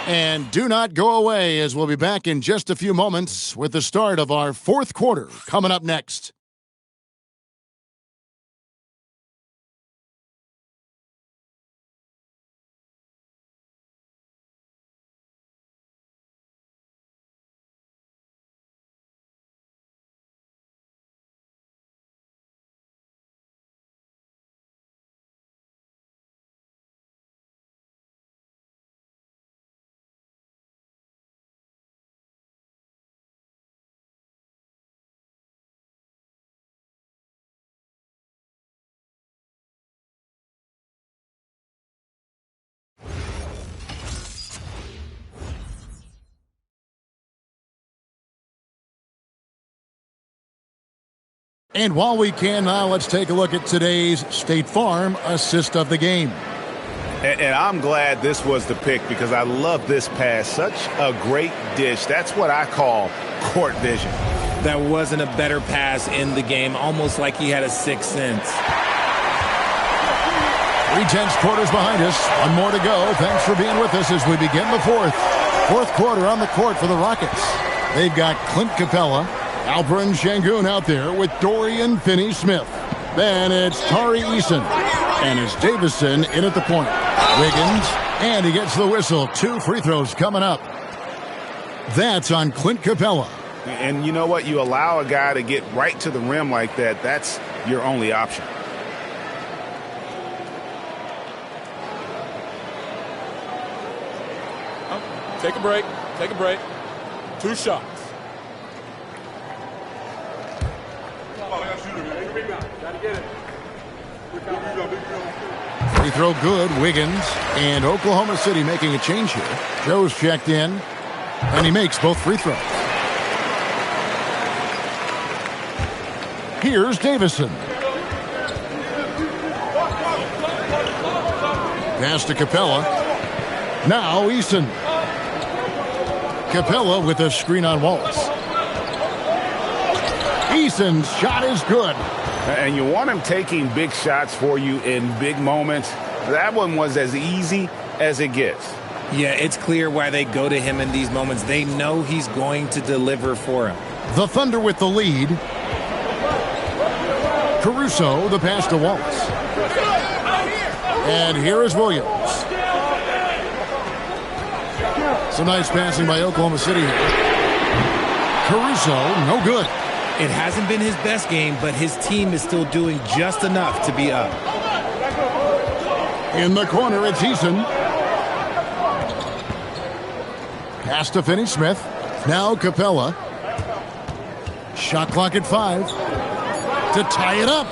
A: And do not go away, as we'll be back in just a few moments with the start of our fourth quarter coming up next. And while we can now, let's take a look at today's State Farm assist of the game.
F: And I'm glad this was the pick because I love this pass. Such a great dish. That's what I call court vision.
C: That wasn't a better pass in the game, almost like he had a sixth sense.
A: 3/10 quarters behind us. One more to go. Thanks for being with us as we begin the fourth. Fourth quarter on the court for the Rockets. They've got Clint Capella, Alperen Sengun out there with Dorian Finney-Smith. Then it's Tari Eason. And it's Davison in at the point. Wiggins, and he gets the whistle. 2 free throws coming up. That's on Clint Capella.
F: And you know what? You allow a guy to get right to the rim like that. That's your only option.
J: Take a break. Take a break. 2 shots.
A: Free throw good. Wiggins and Oklahoma City making a change here. Joe's checked in, and he makes both free throws. Here's Davison. Pass to Capella. Now Eason. Capella with a screen on Wallace. Eason's shot is good.
F: And you want him taking big shots for you in big moments. That one was as easy as it gets.
C: Yeah, it's clear why they go to him in these moments. They know he's going to deliver for him.
A: The Thunder with the lead. Caruso, the pass to Wallace. And here is Williams. Some nice passing by Oklahoma City here. Caruso, no good.
C: It hasn't been his best game, but his team is still doing just enough to be up.
A: In the corner, it's Eason. Pass to Finney-Smith. Now Capella. Shot clock at 5. To tie it up.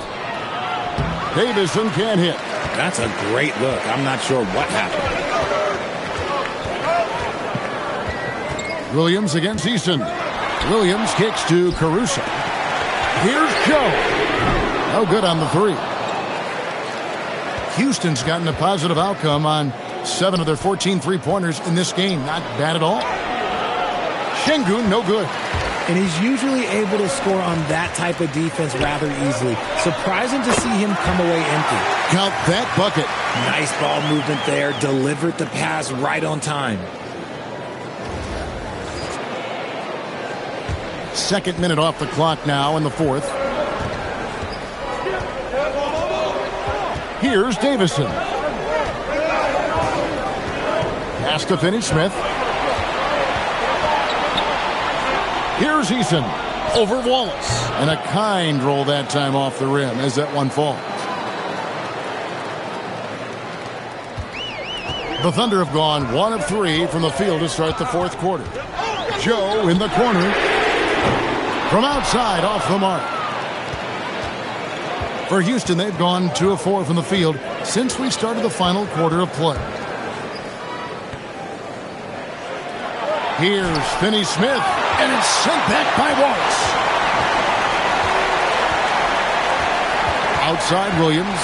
A: Davison can't hit.
C: That's a great look. I'm not sure what happened.
A: Williams against Eason. Williams kicks to Caruso. Here's Joe. No good on the 3. Houston's gotten a positive outcome on 7 of their 14 three-pointers in this game. Not bad at all. Şengün, no good.
C: And he's usually able to score on that type of defense rather easily. Surprising to see him come away empty.
A: Count that bucket.
C: Nice ball movement there. Delivered the pass right on time.
A: Second minute off the clock now in the fourth. Here's Davison. Pass to Finney-Smith. Here's Eason over Wallace. And a kind roll that time off the rim as that one falls. The Thunder have gone 1 of 3 from the field to start the fourth quarter. Joe in the corner. From outside, off the mark. For Houston, they've gone 2 of 4 from the field since we started the final quarter of play. Here's Finney-Smith, and it's sent back by Wallace. Outside Williams.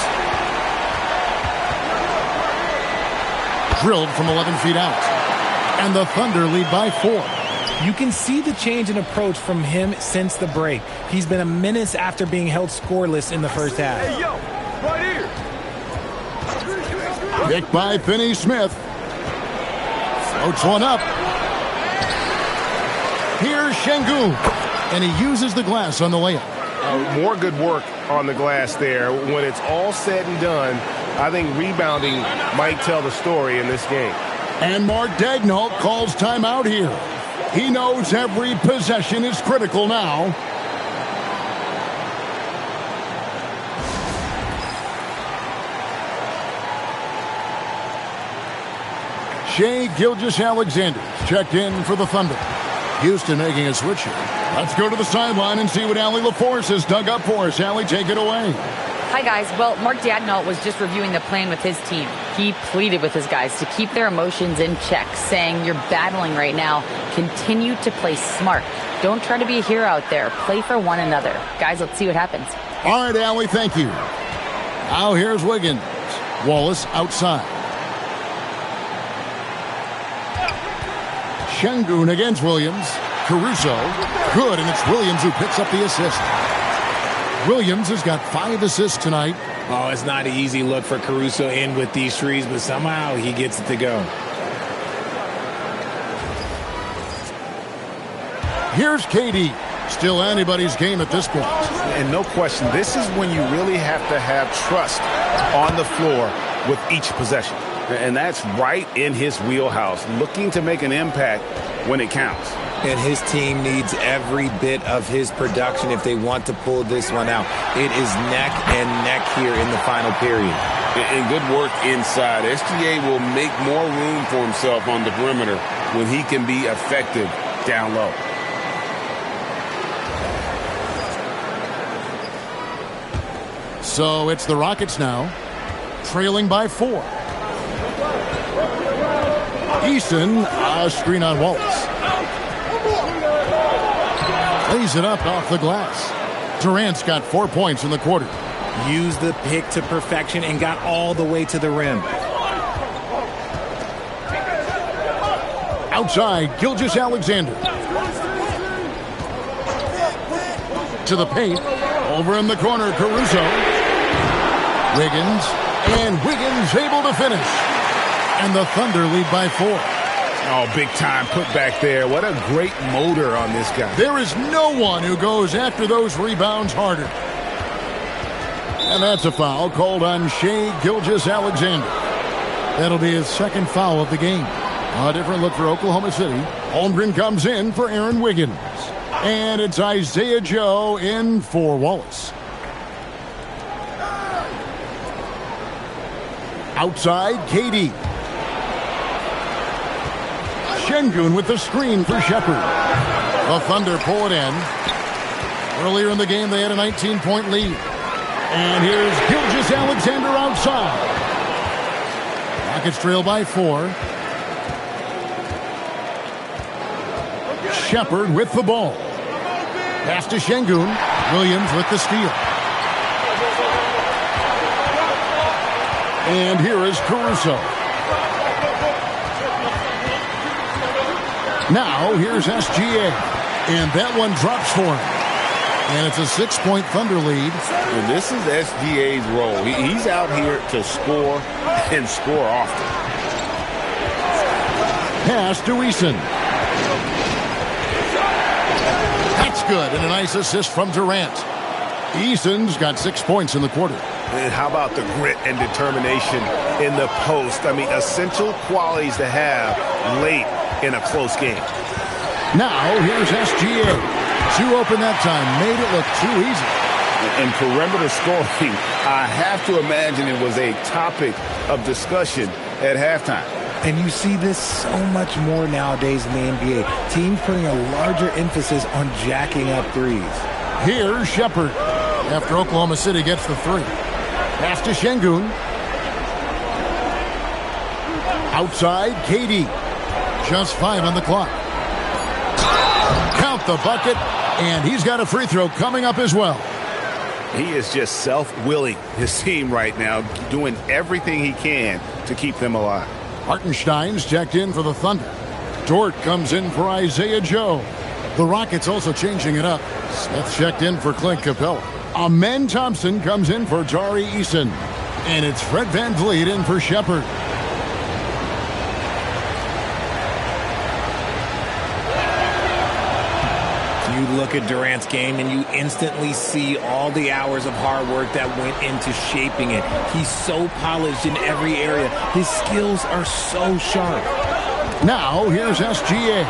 A: Drilled from 11 feet out. And the Thunder lead by 4.
C: You can see the change in approach from him since the break. He's been a menace after being held scoreless in the first half.
J: Hey, yo, right here.
A: Picked by Finney-Smith. Floats one up. Here's Şengün, and he uses the glass on the layup.
F: More good work on the glass there. When it's all said and done, I think rebounding might tell the story in this game.
A: And Mark Daigneault calls timeout here. He knows every possession is critical now. Shai Gilgeous-Alexander checked in for the Thunder. Houston making a switch here. Let's go to the sideline and see what Allie LaForce has dug up for us. Allie, take it away.
D: Hi, guys. Well, Mark Daigneault was just reviewing the plan with his team. He pleaded with his guys to keep their emotions in check, saying, you're battling right now. Continue to play smart. Don't try to be a hero out there. Play for one another. Guys, let's see what happens.
A: All right, Allie, thank you. Now here's Wiggins. Wallace outside. Şengün against Williams. Caruso. Good, and it's Williams who picks up the assist. Williams has got 5 assists tonight.
C: Oh, it's not an easy look for Caruso in with these threes, but somehow he gets it to go.
A: Here's KD. Still anybody's game at this point.
F: And no question, this is when you really have to have trust on the floor with each possession. And that's right in his wheelhouse, looking to make an impact when it counts.
K: And his team needs every bit of his production if they want to pull this one out. It is neck and neck here in the final period.
B: And good work inside. SGA will make more room for himself on the perimeter when he can be effective down low.
A: So it's the Rockets now, trailing by 4. Eason, a screen on Wallace. Lays it up off the glass. Durant's got 4 points in the quarter.
C: Used the pick to perfection and got all the way to the rim.
A: Outside, Gilgeous-Alexander. To the paint. Over in the corner, Caruso. Wiggins. And Wiggins able to finish. And the Thunder lead by 4.
F: Oh, big time put back there. What a great motor on this guy.
A: There is no one who goes after those rebounds harder. And that's a foul called on Shai Gilgeous-Alexander. That'll be his second foul of the game. A different look for Oklahoma City. Holmgren comes in for Aaron Wiggins. And it's Isaiah Joe in for Wallace. Outside, KD. Şengün with the screen for Shepherd. The Thunder pull it in. Earlier in the game, they had a 19-point lead. And here's Gilgeous-Alexander outside. Rockets trail by 4. Shepherd with the ball. Pass to Şengün. Williams with the steal. And here is Caruso. Now, here's SGA. And that one drops for him. And it's a 6-point Thunder lead.
B: And this is SGA's role. He's out here to score and score often.
A: Pass to Eason. That's good. And a nice assist from Durant. Eason's got 6 points in the quarter.
F: And how about the grit and determination in the post? I mean, essential qualities to have late in a close game.
A: Now, here's SGA. Too open that time. Made it look too easy.
B: And perimeter scoring, I have to imagine it was a topic of discussion at halftime.
C: And you see this so much more nowadays in the NBA. Teams putting a larger emphasis on jacking up threes.
A: Here's Shepherd after Oklahoma City gets the three. Pass to Şengün. Outside, KD. Just 5 on the clock. Count the bucket, and he's got a free throw coming up as well.
F: He is just self-willing, his team right now, doing everything he can to keep them alive.
A: Hartenstein's checked in for the Thunder. Dort comes in for Isaiah Joe. The Rockets also changing it up. Smith checked in for Clint Capella. Amen Thompson comes in for Tari Eason. And it's Fred VanVleet in for Shepherd.
K: You look at Durant's game and you instantly see all the hours of hard work that went into shaping it. He's so polished in every area. His skills are so sharp.
A: Now, here's SGA.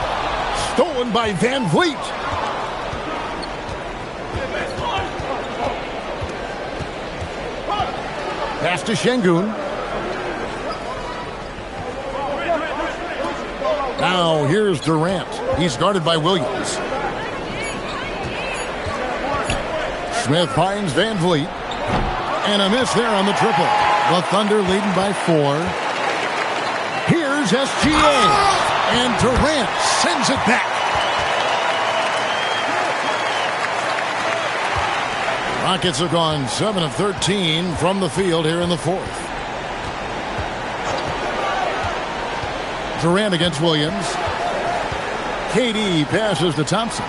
A: Stolen by VanVleet. Pass to Şengün. Now, here's Durant. He's guarded by Williams. Smith finds VanVleet. And a miss there on the triple. The Thunder leading by 4. Here's SGA. And Durant sends it back. Rockets have gone 7 of 13 from the field here in the fourth. Durant against Williams. KD passes to Thompson.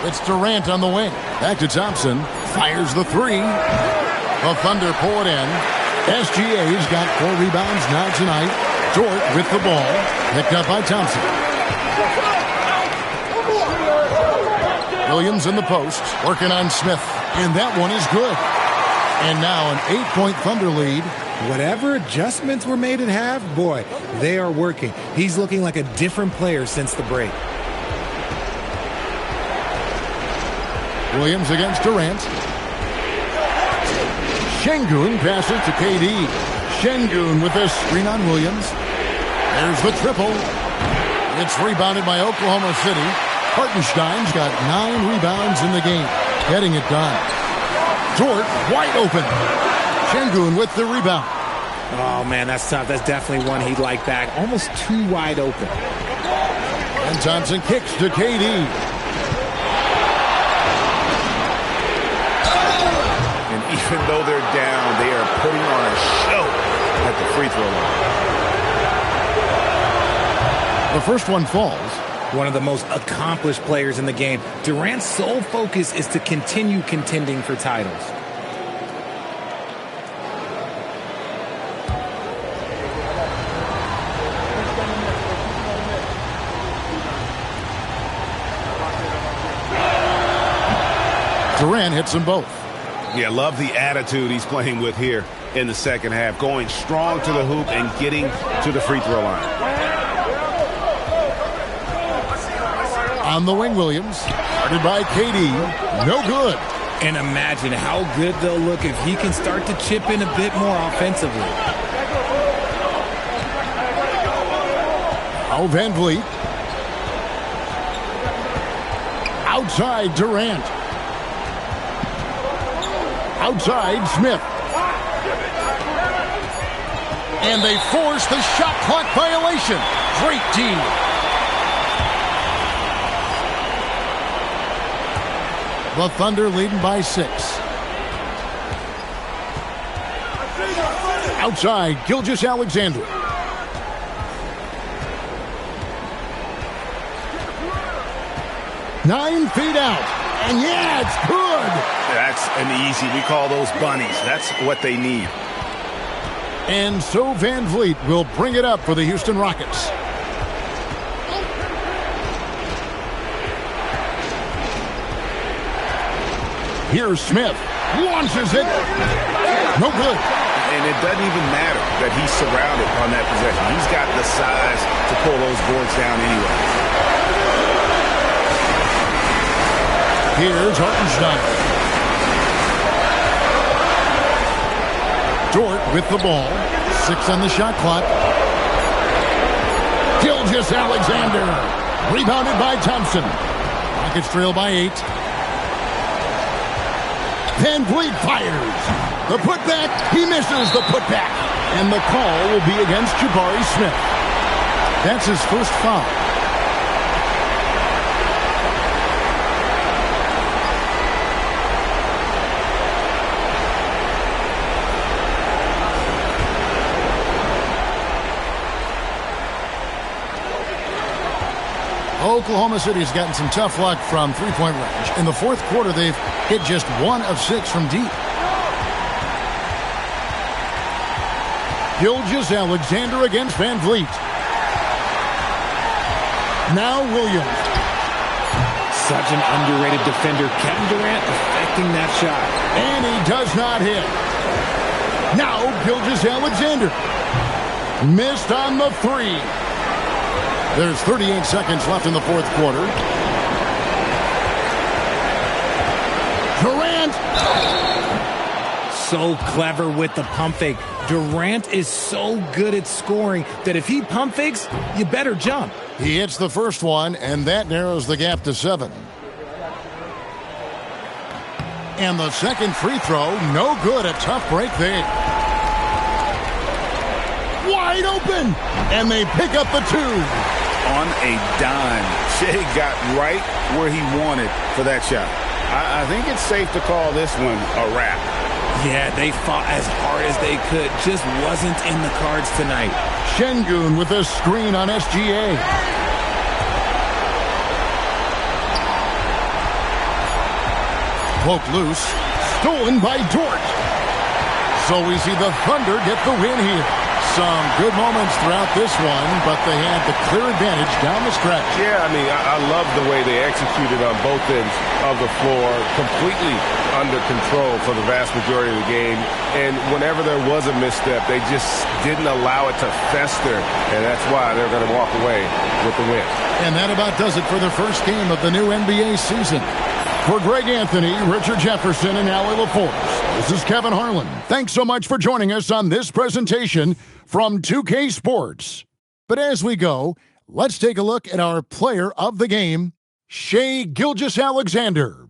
A: It's Durant on the wing. Back to Thompson. Fires the three. The Thunder pull it in. SGA's got 4 rebounds now tonight. Dort with the ball. Picked up by Thompson. Williams in the post. Working on Smith. And that one is good. And now an 8-point Thunder lead.
C: Whatever adjustments were made at half, boy, they are working. He's looking like a different player since the break.
A: Williams against Durant. Şengün passes to KD. Şengün with a screen on Williams. There's the triple. It's rebounded by Oklahoma City. Hartenstein's got 9 rebounds in the game. Getting it done. Dort wide open. Şengün with the rebound.
C: Oh, man, that's tough. That's definitely one he'd like back. Almost too wide open.
A: And Thompson kicks to KD.
F: And even though they're down, they are putting on a show at the free throw line.
A: The first one falls.
C: One of the most accomplished players in the game. Durant's sole focus is to continue contending for titles.
A: Durant hits them both.
F: Yeah, love the attitude he's playing with here in the second half. Going strong to the hoop and getting to the free throw line.
A: On the wing, Williams. Started by KD. No good.
C: And imagine how good they'll look if he can start to chip in a bit more offensively.
A: Now VanVleet. Outside Durant. Outside Smith. And they force the shot clock violation. Great D. The Thunder leading by 6. Outside, Gilgeous-Alexander. Nine feet out. And yeah, it's good.
F: That's an easy. We call those bunnies. That's what they need.
A: And so Van Vliet will bring it up for the Houston Rockets. Here's Smith. Launches it. No good.
F: And it doesn't even matter that he's surrounded on that possession. He's got the size to pull those boards down anyway.
A: Here's Hartenstein. Dort with the ball. 6 on the shot clock. Gilgeous-Alexander. Rebounded by Thompson. Rockets trail by 8. Van Vliet fires. The putback. He misses the putback. And the call will be against Jabari Smith. That's his first foul. Oklahoma City's gotten some tough luck from three-point range. In the fourth quarter, they've hit just 1 of 6 from deep. Gilgeous-Alexander against Van Vliet. Now Williams.
K: Such an underrated defender. Kevin Durant affecting that shot.
A: And he does not hit. Now Gilgeous-Alexander. Missed on the 3. There's 38 seconds left in the fourth quarter. Durant.
K: So clever with the pump fake. Durant is so good at scoring that if he pump fakes, you better jump.
A: He hits the first one, and that narrows the gap to 7. And the second free throw, no good. A tough break there. Wide open, and they pick up the 2.
F: On a dime. Shea got right where he wanted for that shot. I think it's safe to call this one a wrap.
K: Yeah, they fought as hard as they could. Just wasn't in the cards tonight.
A: Şengün with a screen on SGA. Poked loose. Stolen by Dort. So we see the Thunder get the win here. Some good moments throughout this one, but they had the clear advantage down the stretch.
F: Yeah, I mean, I love the way they executed on both ends of the floor, completely under control for the vast majority of the game. And whenever there was a misstep, they just didn't allow it to fester, and that's why they're going to walk away with the win.
A: And that about does it for the first game of the new NBA season. For Greg Anthony, Richard Jefferson, and Allie LaForce, this is Kevin Harlan. Thanks so much for joining us on this presentation from 2K Sports. But as we go, let's take a look at our player of the game, Shai Gilgeous-Alexander.